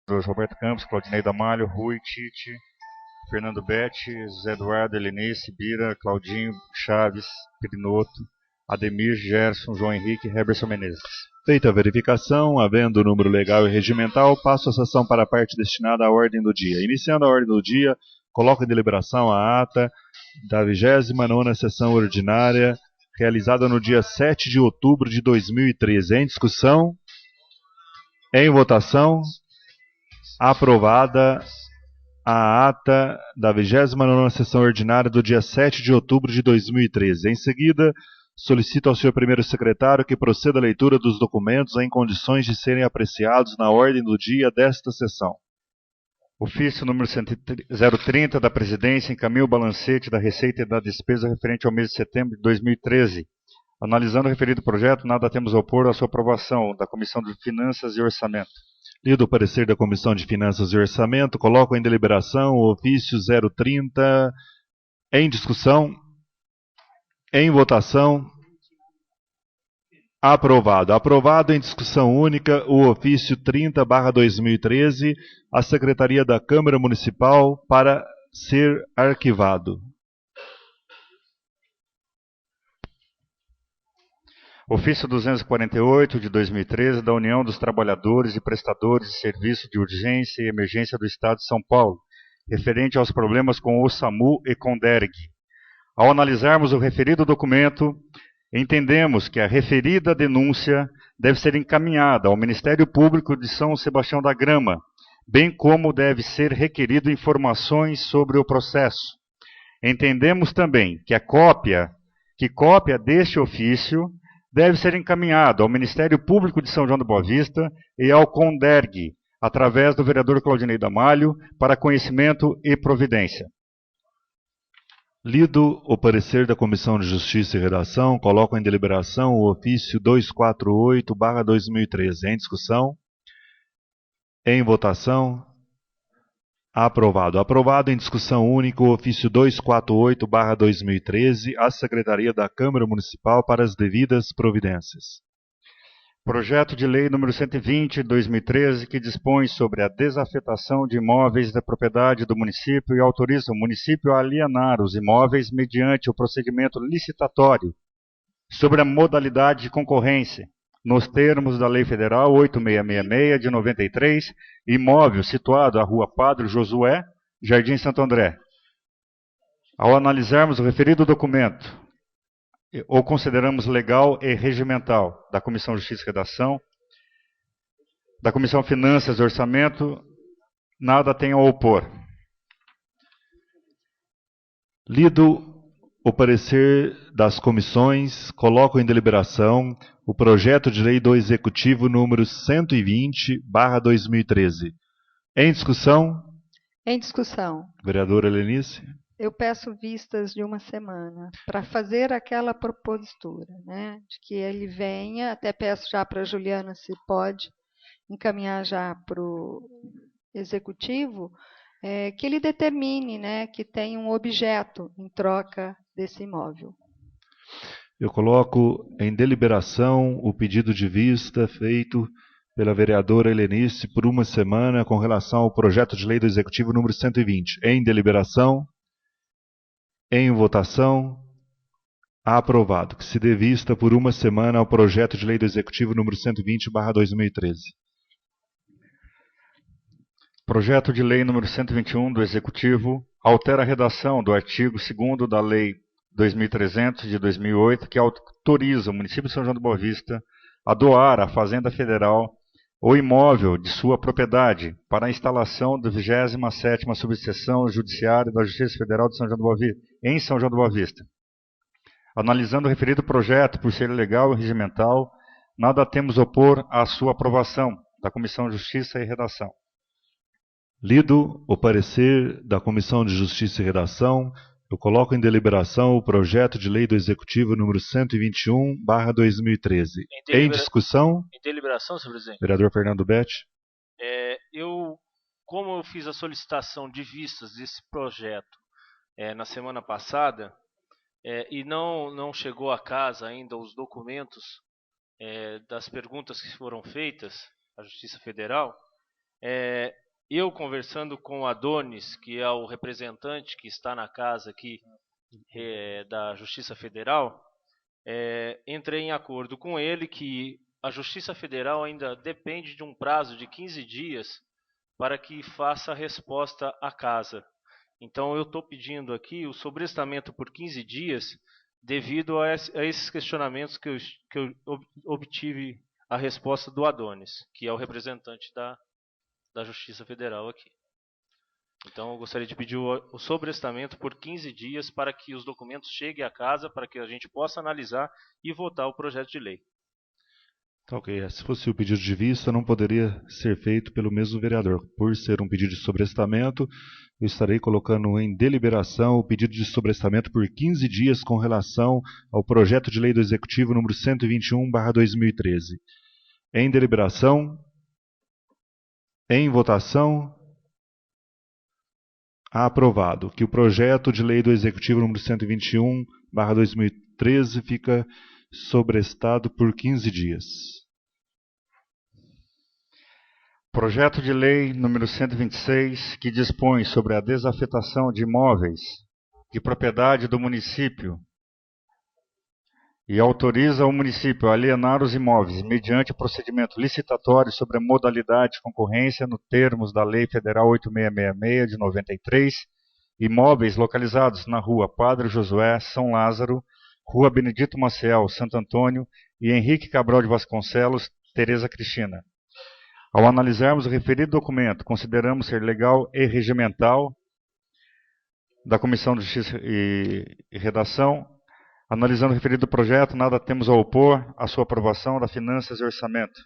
Roberto Campos, Claudinei Damalho, Rui, Tite, Fernando Betti, José Eduardo, Helenice, Bira, Claudinho, Chaves, Pirinoto, Ademir, Gerson, João Henrique e Heberson Menezes. Feita a verificação, havendo o número legal e regimental, passo a sessão para a parte destinada à ordem do dia. Iniciando a ordem do dia, coloco em deliberação a ata da 29ª sessão ordinária, realizada no dia 7 de outubro de 2013. Em discussão, em votação, aprovada a ata da 29ª sessão ordinária do dia 7 de outubro de 2013. Em seguida, solicito ao senhor primeiro secretário que proceda à leitura dos documentos em condições de serem apreciados na ordem do dia desta sessão. Ofício número 030 da Presidência encaminha o balancete da receita e da despesa referente ao mês de setembro de 2013. Analisando o referido projeto, nada temos a opor à sua aprovação da Comissão de Finanças e Orçamento. Lido o parecer da Comissão de Finanças e Orçamento, coloco em deliberação o ofício 030 em discussão, em votação. Aprovado. Aprovado em discussão única o ofício 30/2013 à Secretaria da Câmara Municipal para ser arquivado. Ofício 248 de 2013 da União dos Trabalhadores e Prestadores de Serviço de Urgência e Emergência do Estado de São Paulo, referente aos problemas com o SAMU e com DERG. Ao analisarmos o referido documento, entendemos que a referida denúncia deve ser encaminhada ao Ministério Público de São Sebastião da Grama, bem como deve ser requerido informações sobre o processo. Entendemos também que cópia deste ofício deve ser encaminhado ao Ministério Público de São João da Boa Vista e ao CONDERG, através do vereador Claudinei Damalho, para conhecimento e providência. Lido o parecer da Comissão de Justiça e Redação, coloco em deliberação o ofício 248/2013. Em discussão, em votação, aprovado. Aprovado em discussão única o ofício 248/2013 à Secretaria da Câmara Municipal para as devidas providências. Projeto de Lei número 120 de 2013, que dispõe sobre a desafetação de imóveis da propriedade do município e autoriza o município a alienar os imóveis mediante o procedimento licitatório sobre a modalidade de concorrência, nos termos da Lei Federal 8666 de 93, imóvel situado à Rua Padre Josué, Jardim Santo André. Ao analisarmos o referido documento, ou consideramos legal e regimental da Comissão de Justiça e Redação, da Comissão de Finanças e Orçamento, nada tem a opor. Lido o parecer das comissões, coloco em deliberação o projeto de lei do Executivo número 120/2013. Em discussão? Em discussão. Vereadora Helenice? Eu peço vistas de uma semana para fazer aquela propositura, né, de que ele venha, até peço já para a Juliana se pode encaminhar já para o Executivo, que ele determine, né, que tem um objeto em troca desse imóvel. Eu coloco em deliberação o pedido de vista feito pela vereadora Helenice por uma semana com relação ao projeto de lei do Executivo número 120. Em deliberação, em votação, aprovado. Que se dê vista por uma semana ao projeto de lei do Executivo número 120/2013. Projeto de lei número 121 do Executivo altera a redação do artigo 2º da Lei 2300 de 2008, que autoriza o município de São João da Boa Vista a doar à Fazenda Federal o imóvel de sua propriedade para a instalação da 27ª Subseção Judiciária da Justiça Federal de São João da Boa Vista, em São João da Boa Vista. Analisando o referido projeto por ser legal e regimental, nada temos a opor à sua aprovação da Comissão de Justiça e Redação. Lido o parecer da Comissão de Justiça e Redação, eu coloco em deliberação o projeto de lei do Executivo número 121/2013. Em discussão? Em deliberação, senhor presidente. Vereador Fernando Betti. Como eu fiz a solicitação de vistas desse projeto na semana passada, e não chegou a casa ainda os documentos das perguntas que foram feitas à Justiça Federal, Eu conversando com o Adonis, que é o representante que está na casa aqui da Justiça Federal, entrei em acordo com ele que a Justiça Federal ainda depende de um prazo de 15 dias para que faça a resposta à casa. Então eu estou pedindo aqui o sobrestamento por 15 dias devido a esses questionamentos que eu obtive a resposta do Adonis, que é o representante da Justiça Federal aqui. Então eu gostaria de pedir o sobrestamento por 15 dias para que os documentos cheguem à casa, para que a gente possa analisar e votar o projeto de lei. Tá ok. Se fosse o pedido de vista, não poderia ser feito pelo mesmo vereador. Por ser um pedido de sobrestamento, eu estarei colocando em deliberação o pedido de sobrestamento por 15 dias com relação ao projeto de lei do Executivo número 121/2013. Em deliberação, em votação, aprovado. Que o projeto de lei do Executivo número 121/2013 fica sobrestado por 15 dias. Projeto de lei número 126, que dispõe sobre a desafetação de imóveis de propriedade do município e autoriza o município a alienar os imóveis mediante procedimento licitatório sobre a modalidade de concorrência nos termos da Lei Federal 8666 de 93, imóveis localizados na Rua Padre Josué, São Lázaro, Rua Benedito Maciel, Santo Antônio e Henrique Cabral de Vasconcelos, Tereza Cristina. Ao analisarmos o referido documento, consideramos ser legal e regimental da Comissão de Justiça e Redação. Analisando o referido projeto, nada temos a opor à sua aprovação da Finanças e Orçamento.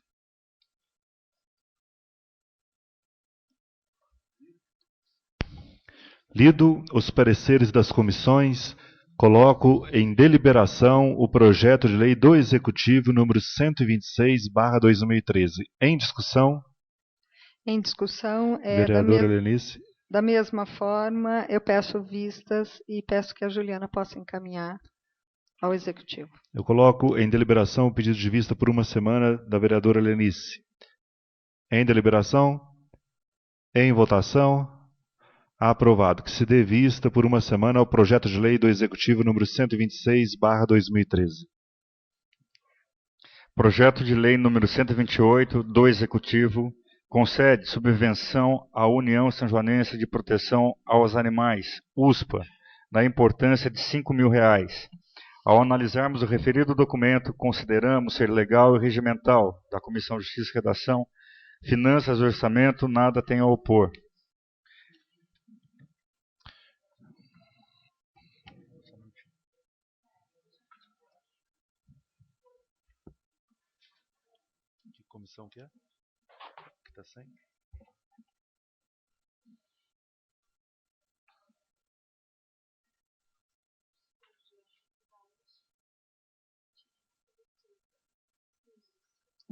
Lido os pareceres das comissões, coloco em deliberação o projeto de lei do Executivo número 126/2013. Em discussão? Em discussão, Vereadora Helenice. Da mesma forma, eu peço vistas e peço que a Juliana possa encaminhar ao Executivo. Eu coloco em deliberação o pedido de vista por uma semana da vereadora Helenice. Em deliberação? Em votação? Aprovado. Que se dê vista por uma semana ao projeto de lei do Executivo número 126/2013. Projeto de lei número 128 do Executivo concede subvenção à União Sanjoanense de Proteção aos Animais, USPA, na importância de R$5.000. Ao analisarmos o referido documento, consideramos ser legal e regimental da Comissão de Justiça e Redação, Finanças e Orçamento, nada tem a opor. Que comissão que é? Que está sem?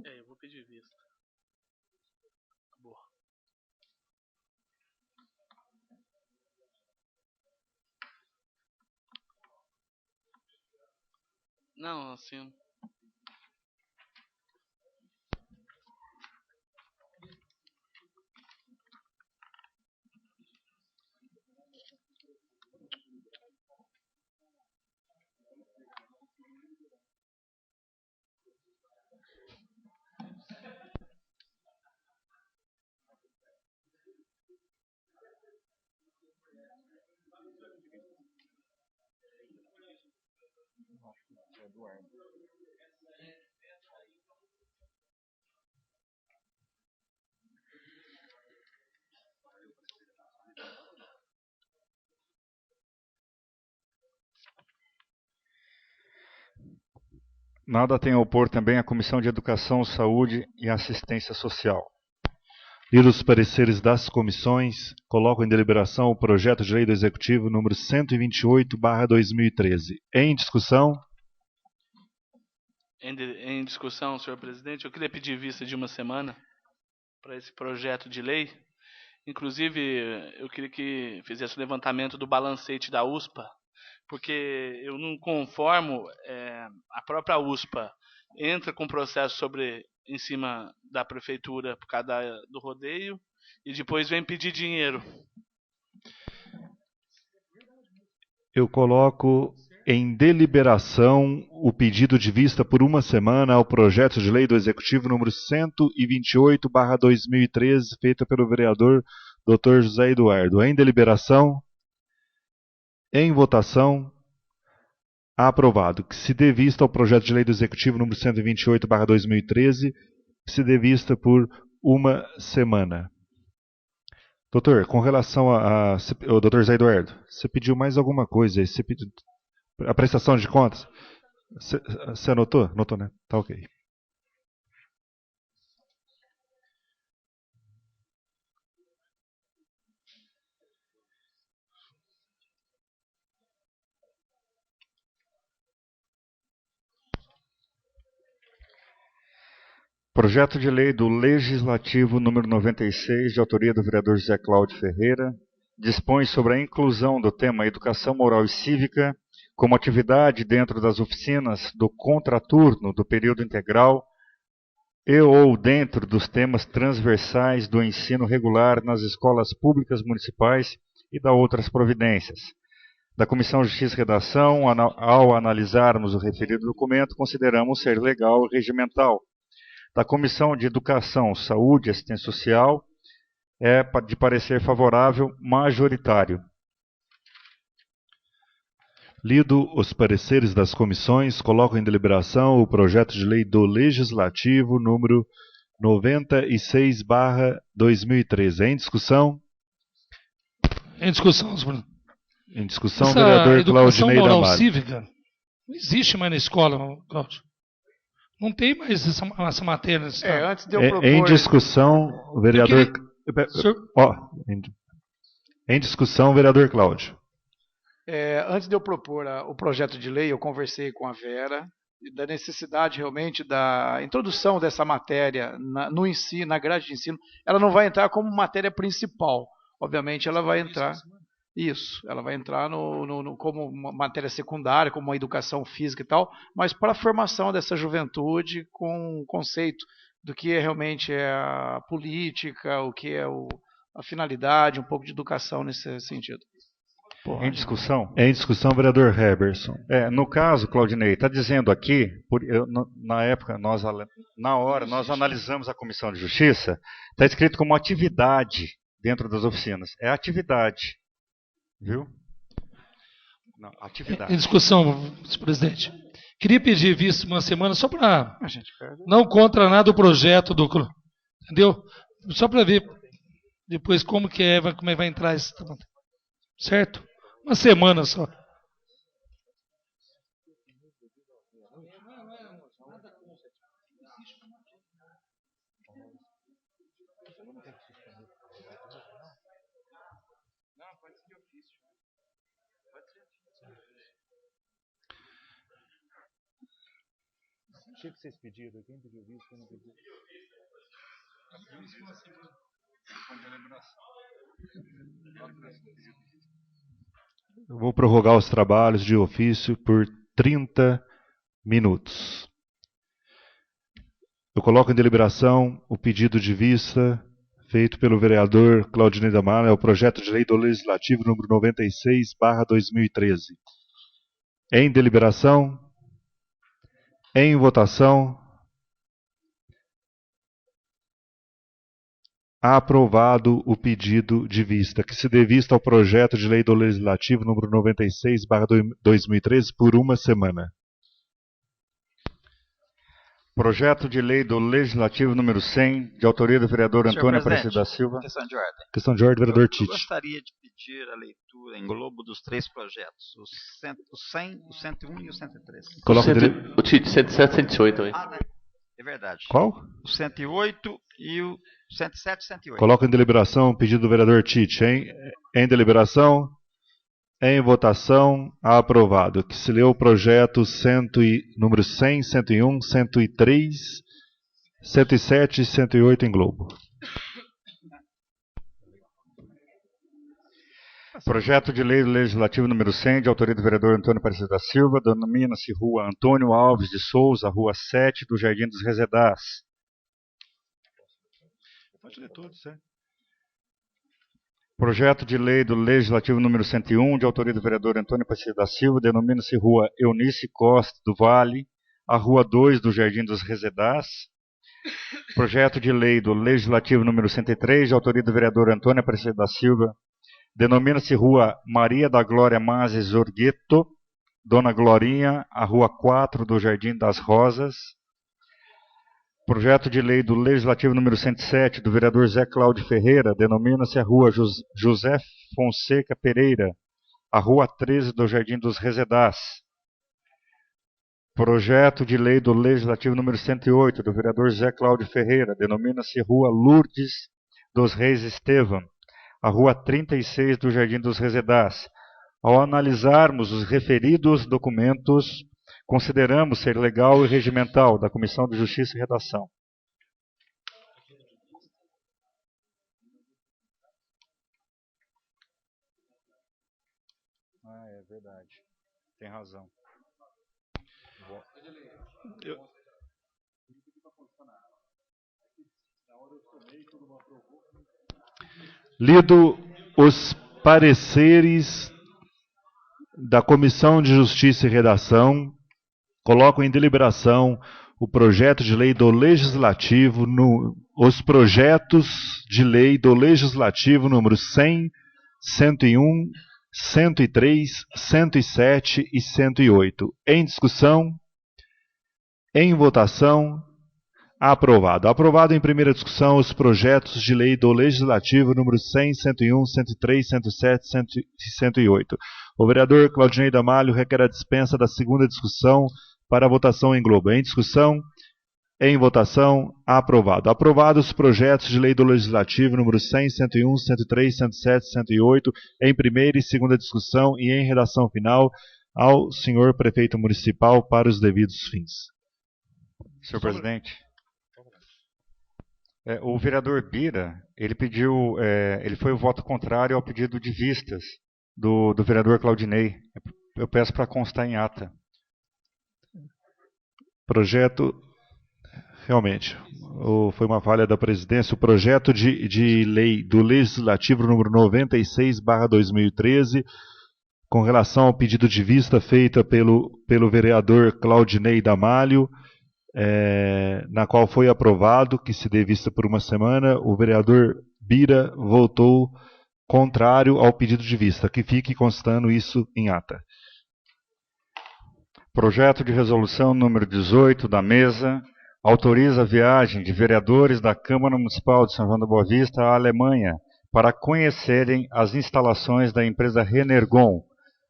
Eu vou pedir vista. Boa. Não, assim. Nada tem a opor também a Comissão de Educação, Saúde e Assistência Social. Lidos os pareceres das comissões, coloco em deliberação o projeto de lei do Executivo número 128/2013. Em discussão? Em discussão, senhor presidente, eu queria pedir vista de uma semana para esse projeto de lei. Inclusive, eu queria que fizesse o levantamento do balancete da USPA, porque eu não conformo, a própria USPA entra com processo em cima da prefeitura por causa do rodeio, e depois vem pedir dinheiro. Eu coloco em deliberação o pedido de vista por uma semana ao projeto de lei do Executivo número 128/2013, feito pelo vereador Dr. José Eduardo. Em deliberação, em votação, aprovado. Que se dê vista ao projeto de lei do Executivo número 128/2013, que se dê vista por uma semana. Doutor, com relação doutor José Eduardo, você pediu mais alguma coisa? Você pediu a prestação de contas? Você anotou? Anotou, né? Tá ok. Projeto de lei do Legislativo número 96, de autoria do vereador José Cláudio Ferreira, dispõe sobre a inclusão do tema Educação Moral e Cívica como atividade dentro das oficinas do contraturno do período integral e ou dentro dos temas transversais do ensino regular nas escolas públicas municipais e da outras providências. Da Comissão de Justiça e Redação, ao analisarmos o referido documento, consideramos ser legal e regimental. Da Comissão de Educação, Saúde e Assistência Social, é de parecer favorável majoritário. Lido os pareceres das comissões, coloco em deliberação o projeto de lei do Legislativo número 96/2013. Em discussão? Em discussão, senhor. Em discussão, vereador Claudinei da moral Malha. Cívica não existe mais na escola, Cláudio. Não tem mais essa matéria. Antes de eu propor... Em discussão, vereador... Em discussão, vereador Cláudio. Antes de eu propor o projeto de lei, eu conversei com a Vera da necessidade realmente da introdução dessa matéria no ensino, na grade de ensino. Ela não vai entrar como matéria principal. Obviamente, ela vai entrar... Isso, ela vai entrar como uma matéria secundária, como uma educação física e tal, mas para a formação dessa juventude com o conceito do que realmente é a política, o que é a finalidade, um pouco de educação nesse sentido. Em discussão? Em discussão, vereador Heberson. No caso, Claudinei, está dizendo aqui, na hora nós analisamos a Comissão de Justiça, está escrito como atividade dentro das oficinas. É atividade. Viu? Não, atividade. Em discussão, presidente. Queria pedir visto uma semana só para... Não contra nada o projeto do... Entendeu? Só para ver depois como vai entrar isso. Certo? Uma semana só. Tinha que vocês pediram, quem pediu visto, quem não pediu. Eu vou prorrogar os trabalhos de ofício por 30 minutos. Eu coloco em deliberação o pedido de vista feito pelo vereador Claudinei da Malha, é o projeto de lei do Legislativo número 96/2013. Em deliberação, em votação, aprovado o pedido de vista, que se dê vista ao projeto de lei do Legislativo número 96/2013 por uma semana. Projeto de lei do Legislativo número 100, de autoria do vereador Antônio Aparecido da Silva. Questão de ordem. Questão de ordem, vereador Tite. Eu gostaria de pedir a leitura em globo dos três projetos, o 100, o 101 e o 103. O Tite, 107 e 108. Hein? Né? É verdade. Qual? O 108 e o 107 e 108. Coloco em deliberação o pedido do vereador Tite. Em deliberação, em votação, aprovado. Que se lê o projeto número 100, 101, 103, 107 e 108 em globo. Projeto de lei legislativo número 100, de autoria do vereador Antônio Aparecido da Silva, denomina-se Rua Antônio Alves de Souza, Rua 7 do Jardim dos Resedás. Pode ler tudo, certo? Projeto de lei do Legislativo número 101, de autoria do vereador Antônio Aparecido da Silva, denomina-se Rua Eunice Costa do Vale, a Rua 2 do Jardim dos Resedás. Projeto de lei do Legislativo número 103, de autoria do vereador Antônio Aparecido da Silva, denomina-se Rua Maria da Glória Mazes Orgueto, Dona Glorinha, a Rua 4 do Jardim das Rosas. Projeto de lei do Legislativo número 107, do vereador Zé Cláudio Ferreira, denomina-se a Rua José Fonseca Pereira, a Rua 13 do Jardim dos Resedás. Projeto de lei do Legislativo número 108, do vereador Zé Cláudio Ferreira, denomina-se Rua Lourdes dos Reis Estevam, a Rua 36 do Jardim dos Resedás. Ao analisarmos os referidos documentos, consideramos ser legal e regimental da Comissão de Justiça e Redação. É verdade. Tem razão. Lido os pareceres da Comissão de Justiça e Redação, coloco em deliberação o projeto de lei do Legislativo, os projetos de lei do Legislativo número 100, 101, 103, 107 e 108. Em discussão, em votação, aprovado. Aprovado em primeira discussão os projetos de lei do Legislativo número 100, 101, 103, 107 e 108. O vereador Claudinei Damalho requer a dispensa da segunda discussão para a votação em globo. Em discussão, em votação, aprovado. Aprovados os projetos de lei do Legislativo número 100, 101, 103, 107 e 108 em primeira e segunda discussão e em redação final ao senhor prefeito municipal para os devidos fins. Senhor presidente, o vereador Bira, ele foi o voto contrário ao pedido de vistas do vereador Claudinei. Eu peço para constar em ata. Projeto, realmente, foi uma falha da presidência. O projeto de lei do Legislativo número 96/2013, com relação ao pedido de vista feita pelo vereador Claudinei Damalho, na qual foi aprovado que se dê vista por uma semana, o vereador Bira votou contrário ao pedido de vista. Que fique constando isso em ata. Projeto de resolução número 18 da mesa autoriza a viagem de vereadores da Câmara Municipal de São João da Boa Vista à Alemanha para conhecerem as instalações da empresa Renergon.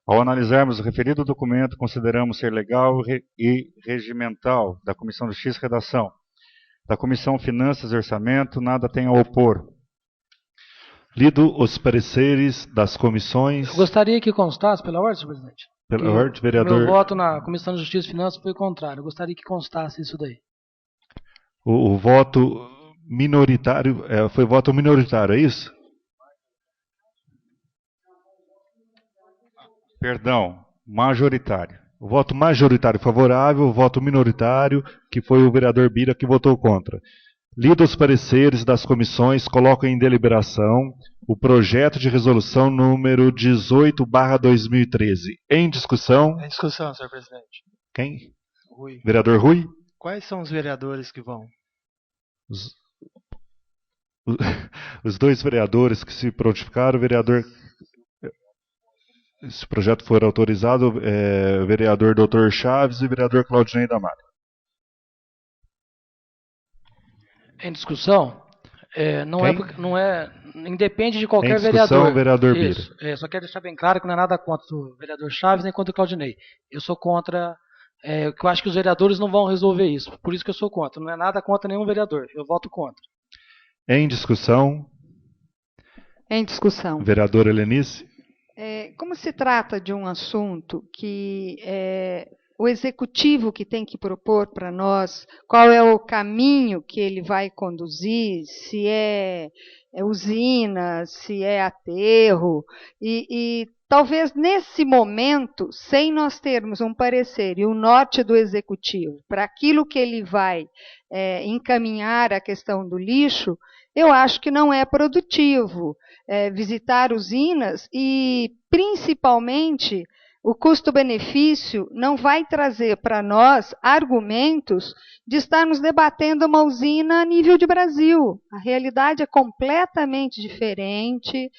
Ao analisarmos o referido documento, consideramos ser legal e regimental da Comissão de Justiça e Redação. Da Comissão Finanças e Orçamento, nada tem a opor. Lido os pareceres das comissões. Eu gostaria que constasse, pela ordem, senhor presidente. Pela ordem, vereador. Meu voto na Comissão de Justiça e Finanças foi contrário. Eu gostaria que constasse isso daí. O voto minoritário, foi voto minoritário, é isso? Perdão, majoritário. O voto majoritário favorável, o voto minoritário, que foi o vereador Bira que votou contra. Lido os pareceres das comissões, coloco em deliberação o projeto de resolução número 18/2013. Em discussão. Em discussão, senhor presidente. Quem? Rui. Vereador Rui? Quais são os vereadores que vão? Os dois vereadores que se prontificaram, o vereador... Se o projeto for autorizado, o vereador Dr. Chaves e o vereador Claudinei Damalho. Em discussão, independe de qualquer em discussão, vereador. Vereador Isso. Só quero deixar bem claro que não é nada contra o vereador Chaves nem contra o Claudinei. Eu sou contra, que eu acho que os vereadores não vão resolver isso. Por isso que eu sou contra. Não é nada contra nenhum vereador. Eu voto contra. Em discussão. Em discussão. Vereador Helenice. Como se trata de um assunto que o executivo que tem que propor para nós qual é o caminho que ele vai conduzir, se é usina, se é aterro, e talvez nesse momento, sem nós termos um parecer e um norte do executivo para aquilo que ele vai encaminhar a questão do lixo, eu acho que não é produtivo visitar usinas e, principalmente, o custo-benefício não vai trazer para nós argumentos de estarmos debatendo uma usina a nível de Brasil. A realidade é completamente diferente.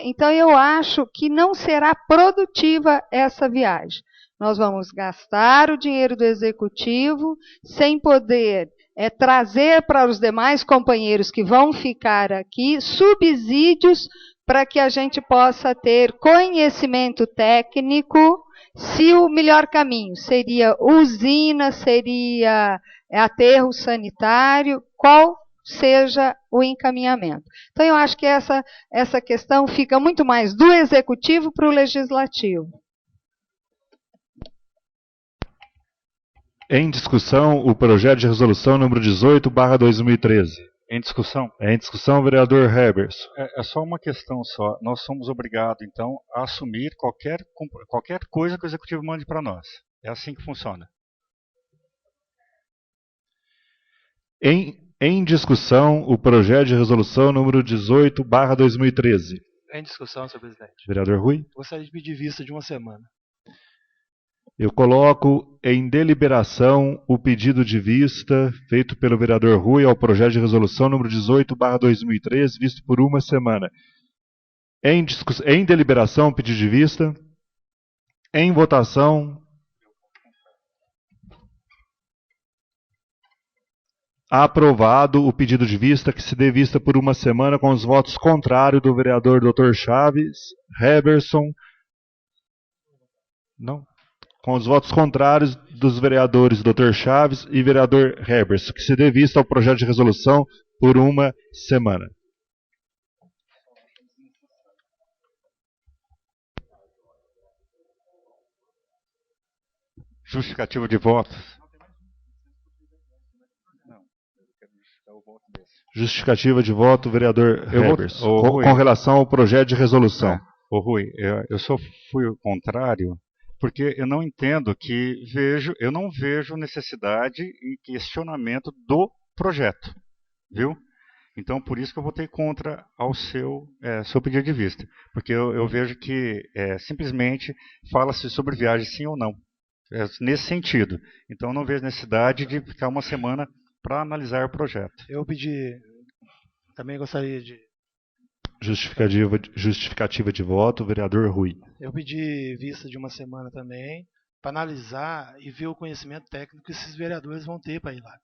Então, eu acho que não será produtiva essa viagem. Nós vamos gastar o dinheiro do executivo sem poder trazer para os demais companheiros que vão ficar aqui subsídios para que a gente possa ter conhecimento técnico se o melhor caminho seria usina, seria aterro sanitário, qual seja o encaminhamento. Então, eu acho que essa questão fica muito mais do executivo para o legislativo. Em discussão, o projeto de resolução número 18/2013. Em discussão? Em discussão, vereador Herberson. É só uma questão só. Nós somos obrigados, então, a assumir qualquer coisa que o executivo mande para nós. É assim que funciona. Em discussão, o projeto de resolução número 18/2013. Em discussão, senhor presidente. Vereador Rui. Gostaria de pedir vista de uma semana. Eu coloco em deliberação o pedido de vista feito pelo vereador Rui ao projeto de resolução número 18/2013, visto por uma semana. Em deliberação, o pedido de vista. Em votação. Aprovado o pedido de vista, que se dê vista por uma semana, com os votos contrários do vereador Dr. Chaves, Herberson. Não. Com os votos contrários dos vereadores Dr. Chaves e vereador Herberson, que se dê vista ao projeto de resolução por uma semana. Justificativo de votos. Justificativa de voto, vereador Herberson, com relação ao projeto de resolução. Ô Rui, eu só fui o contrário, porque eu não entendo eu não vejo necessidade e questionamento do projeto, viu? Então, por isso que eu votei contra ao seu pedido de vista, porque eu vejo que simplesmente fala-se sobre viagem sim ou não, nesse sentido. Então, eu não vejo necessidade de ficar uma semana para analisar o projeto. Eu também gostaria de... Justificativa de voto, vereador Rui. Eu pedi vista de uma semana também, para analisar e ver o conhecimento técnico que esses vereadores vão ter para ir lá.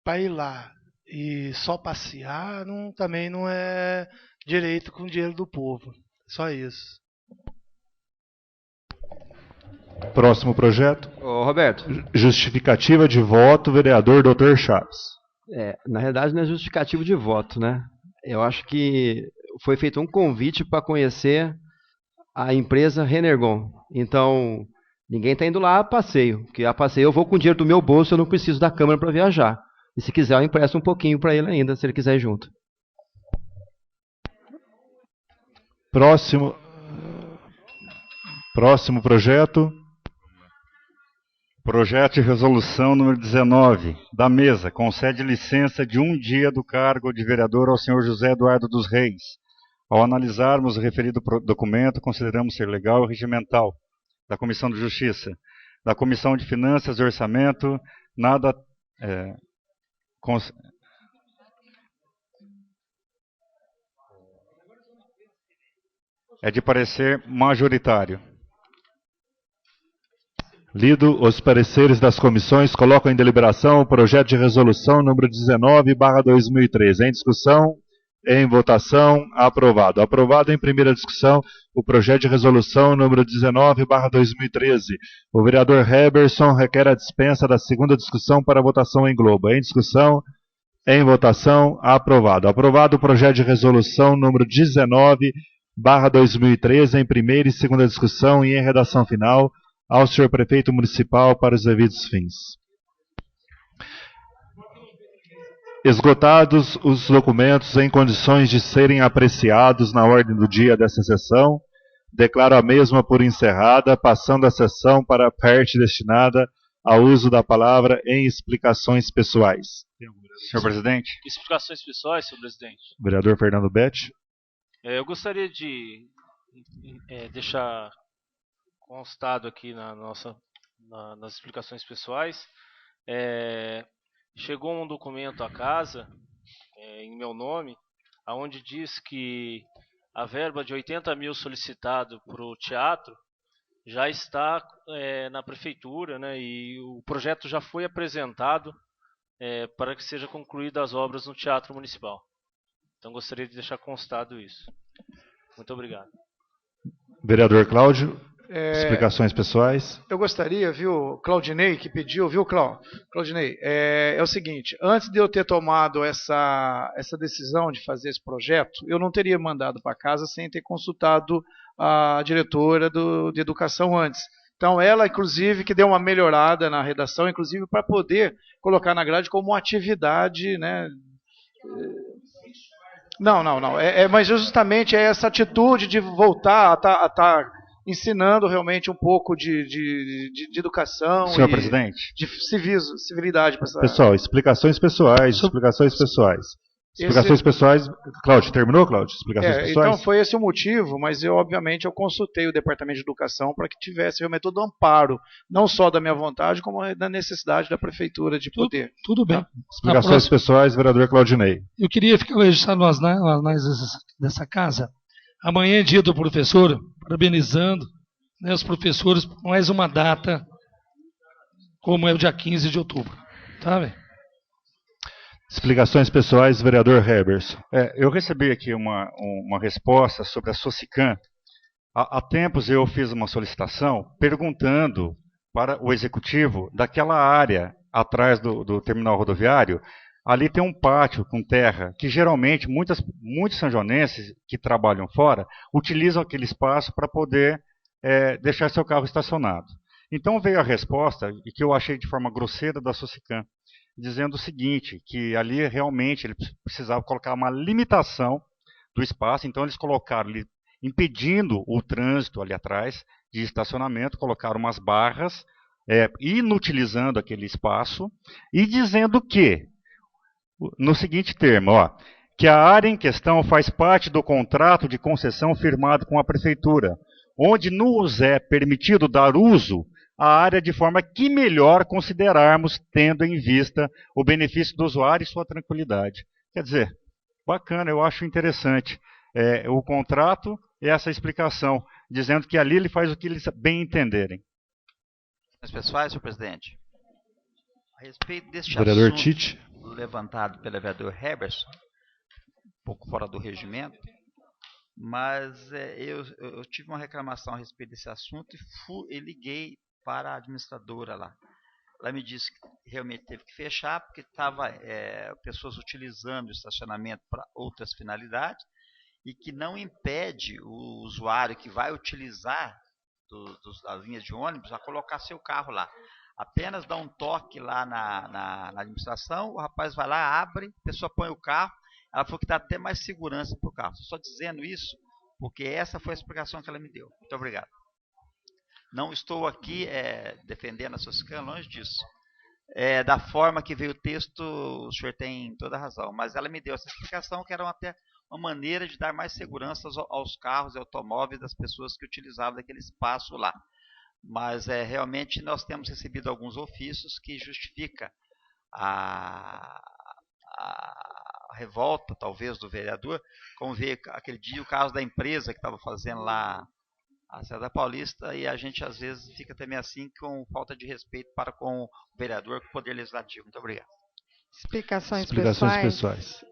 Para ir lá e só passear também não é direito com o dinheiro do povo. Só isso. Próximo projeto. Ô, Roberto. Justificativa de voto, vereador Dr. Chaves. Na realidade não é justificativo de voto, né? Eu acho que foi feito um convite para conhecer a empresa Renergon. Então, ninguém está indo lá a passeio. Porque a passeio eu vou com o dinheiro do meu bolso, eu não preciso da Câmara para viajar. E se quiser, eu empresto um pouquinho para ele ainda, se ele quiser ir junto. Próximo projeto. Projeto de resolução número 19, da mesa, concede licença de um dia do cargo de vereador ao senhor José Eduardo dos Reis. Ao analisarmos o referido documento, consideramos ser legal e regimental. Da Comissão de Justiça, da Comissão de Finanças e Orçamento, nada... É de parecer majoritário. Lido os pareceres das comissões, coloco em deliberação o projeto de resolução número 19/2013. Em discussão, em votação, aprovado. Aprovado em primeira discussão o projeto de resolução número 19/2013. O vereador Herberson requer a dispensa da segunda discussão para votação em globo. Em discussão, em votação, aprovado. Aprovado o projeto de resolução número 19/2013 em primeira e segunda discussão e em redação final ao senhor prefeito municipal para os devidos fins. Esgotados os documentos em condições de serem apreciados na ordem do dia dessa sessão, declaro a mesma por encerrada, passando a sessão para a parte destinada ao uso da palavra em explicações pessoais. Senhor presidente. Explicações pessoais, senhor presidente. Vereador Fernando Betti. Eu gostaria de deixar constado aqui nas explicações pessoais. Chegou um documento à casa, em meu nome, onde diz que a verba de 80 mil solicitado para o teatro já está na prefeitura, né, e o projeto já foi apresentado para que sejam concluídas as obras no Teatro Municipal. Então gostaria de deixar constado isso. Muito obrigado. Vereador Cláudio, explicações pessoais. Eu gostaria, viu, Claudinei, que pediu, viu, Claudinei, é o seguinte, antes de eu ter tomado essa decisão de fazer esse projeto, eu não teria mandado para casa sem ter consultado a diretora de educação antes. Então, ela, inclusive, que deu uma melhorada na redação, inclusive para poder colocar na grade como uma atividade, né? Não. Mas justamente é essa atitude de voltar a estar ensinando realmente um pouco de educação. Senhor presidente. De civilidade. Pessoal, explicações pessoais. Explicações pessoais. Cláudio, terminou, Cláudio? Explicações pessoais? Então foi esse o motivo, mas obviamente eu consultei o Departamento de Educação para que tivesse realmente todo o amparo, não só da minha vontade, como da necessidade da Prefeitura de poder. Tudo bem. Explicações pessoais, vereador Claudinei. Eu queria ficar registrado nos anais dessa casa. Amanhã é dia do professor, parabenizando, né, os professores por mais uma data, como é o dia 15 de outubro. Tá, velho? Explicações pessoais, vereador Heberson. Eu recebi aqui uma resposta sobre a Socicam. Há tempos eu fiz uma solicitação perguntando para o executivo daquela área atrás do terminal rodoviário. Ali tem um pátio com terra que geralmente muitos sanjonenses que trabalham fora utilizam aquele espaço para poder deixar seu carro estacionado. Então veio a resposta, e que eu achei de forma grosseira da Socicam, dizendo o seguinte, que ali realmente ele precisava colocar uma limitação do espaço, então eles colocaram ali, impedindo o trânsito ali atrás de estacionamento, colocaram umas barras, inutilizando aquele espaço, e dizendo que, no seguinte termo, que a área em questão faz parte do contrato de concessão firmado com a Prefeitura, onde nos é permitido dar uso a área de forma que melhor considerarmos, tendo em vista o benefício do usuário e sua tranquilidade. Quer dizer, bacana, eu acho interessante. O contrato e essa explicação, dizendo que ali ele faz o que eles bem entenderem. Pessoais, senhor presidente, a respeito deste vereador assunto Tite, levantado pelo vereador Heberson, um pouco fora do regimento, mas eu tive uma reclamação a respeito desse assunto e liguei para a administradora lá. Ela me disse que realmente teve que fechar porque estava pessoas utilizando o estacionamento para outras finalidades e que não impede o usuário que vai utilizar das linhas de ônibus a colocar seu carro lá. Apenas dá um toque lá na administração, o rapaz vai lá, abre, a pessoa põe o carro, ela falou que dá até mais segurança para o carro. Só dizendo isso porque essa foi a explicação que ela me deu. Muito obrigado. Não estou aqui defendendo a Socicam, longe disso. Da forma que veio o texto, o senhor tem toda a razão. Mas ela me deu essa explicação que era até uma maneira de dar mais segurança aos carros e automóveis das pessoas que utilizavam daquele espaço lá. Mas realmente nós temos recebido alguns ofícios que justificam a revolta, talvez, do vereador, como veio aquele dia o caso da empresa que estava fazendo lá a Cidade Paulista, e a gente às vezes fica também assim com falta de respeito para com o vereador, com o Poder Legislativo. Muito obrigado. Explicações pessoais.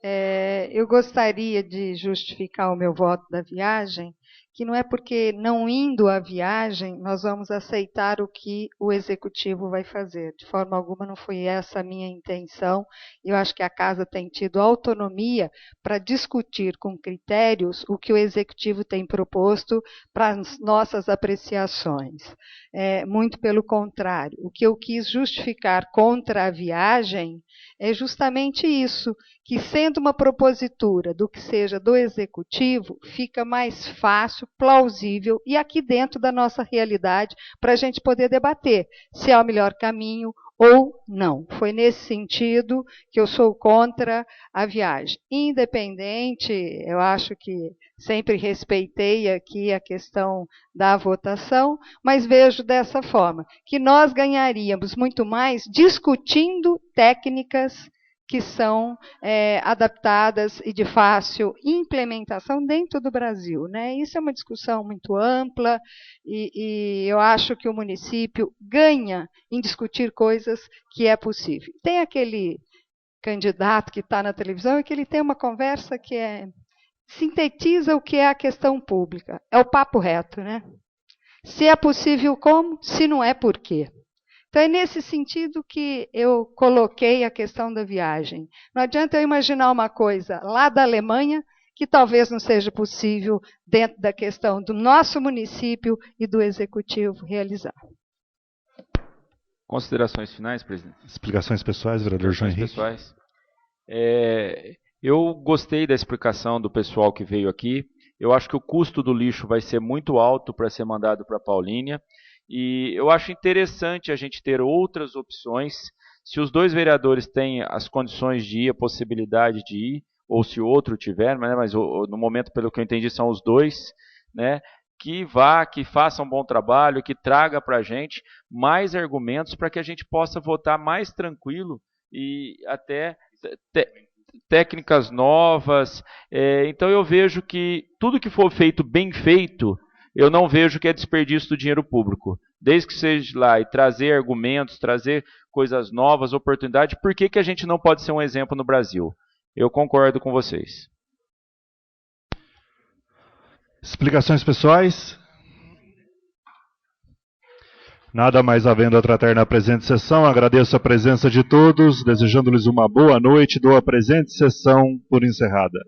Eu gostaria de justificar o meu voto da viagem, que não é porque não indo à viagem nós vamos aceitar o que o executivo vai fazer. De forma alguma não foi essa a minha intenção. Eu acho que a casa tem tido autonomia para discutir com critérios o que o executivo tem proposto para as nossas apreciações. Muito pelo contrário. O que eu quis justificar contra a viagem é justamente isso, que sendo uma propositura do que seja do executivo, fica mais fácil fácil, plausível e aqui dentro da nossa realidade para a gente poder debater se é o melhor caminho ou não. Foi nesse sentido que eu sou contra a viagem. Independente, eu acho que sempre respeitei aqui a questão da votação, mas vejo dessa forma, que nós ganharíamos muito mais discutindo técnicas que são adaptadas e de fácil implementação dentro do Brasil, né? Isso é uma discussão muito ampla e eu acho que o município ganha em discutir coisas que é possível. Tem aquele candidato que está na televisão e que ele tem uma conversa que sintetiza o que é a questão pública. É o papo reto, né? Se é possível, como? Se não é, por quê? Então, é nesse sentido que eu coloquei a questão da viagem. Não adianta eu imaginar uma coisa lá da Alemanha que talvez não seja possível dentro da questão do nosso município e do executivo realizar. Considerações finais, presidente? Explicações pessoais, vereador João Henrique. Pessoais. Eu gostei da explicação do pessoal que veio aqui. Eu acho que o custo do lixo vai ser muito alto para ser mandado para Paulínia. E eu acho interessante a gente ter outras opções. Se os dois vereadores têm as condições de ir, a possibilidade de ir, ou se o outro tiver, mas no momento, pelo que eu entendi, são os dois, né, que faça um bom trabalho, que traga para a gente mais argumentos para que a gente possa votar mais tranquilo e até técnicas novas. Então eu vejo que tudo que for feito bem feito, eu não vejo que é desperdício do dinheiro público. Desde que seja lá e trazer argumentos, trazer coisas novas, oportunidades, por que a gente não pode ser um exemplo no Brasil? Eu concordo com vocês. Explicações pessoais? Nada mais havendo a tratar na presente sessão, agradeço a presença de todos, desejando-lhes uma boa noite, dou a presente sessão por encerrada.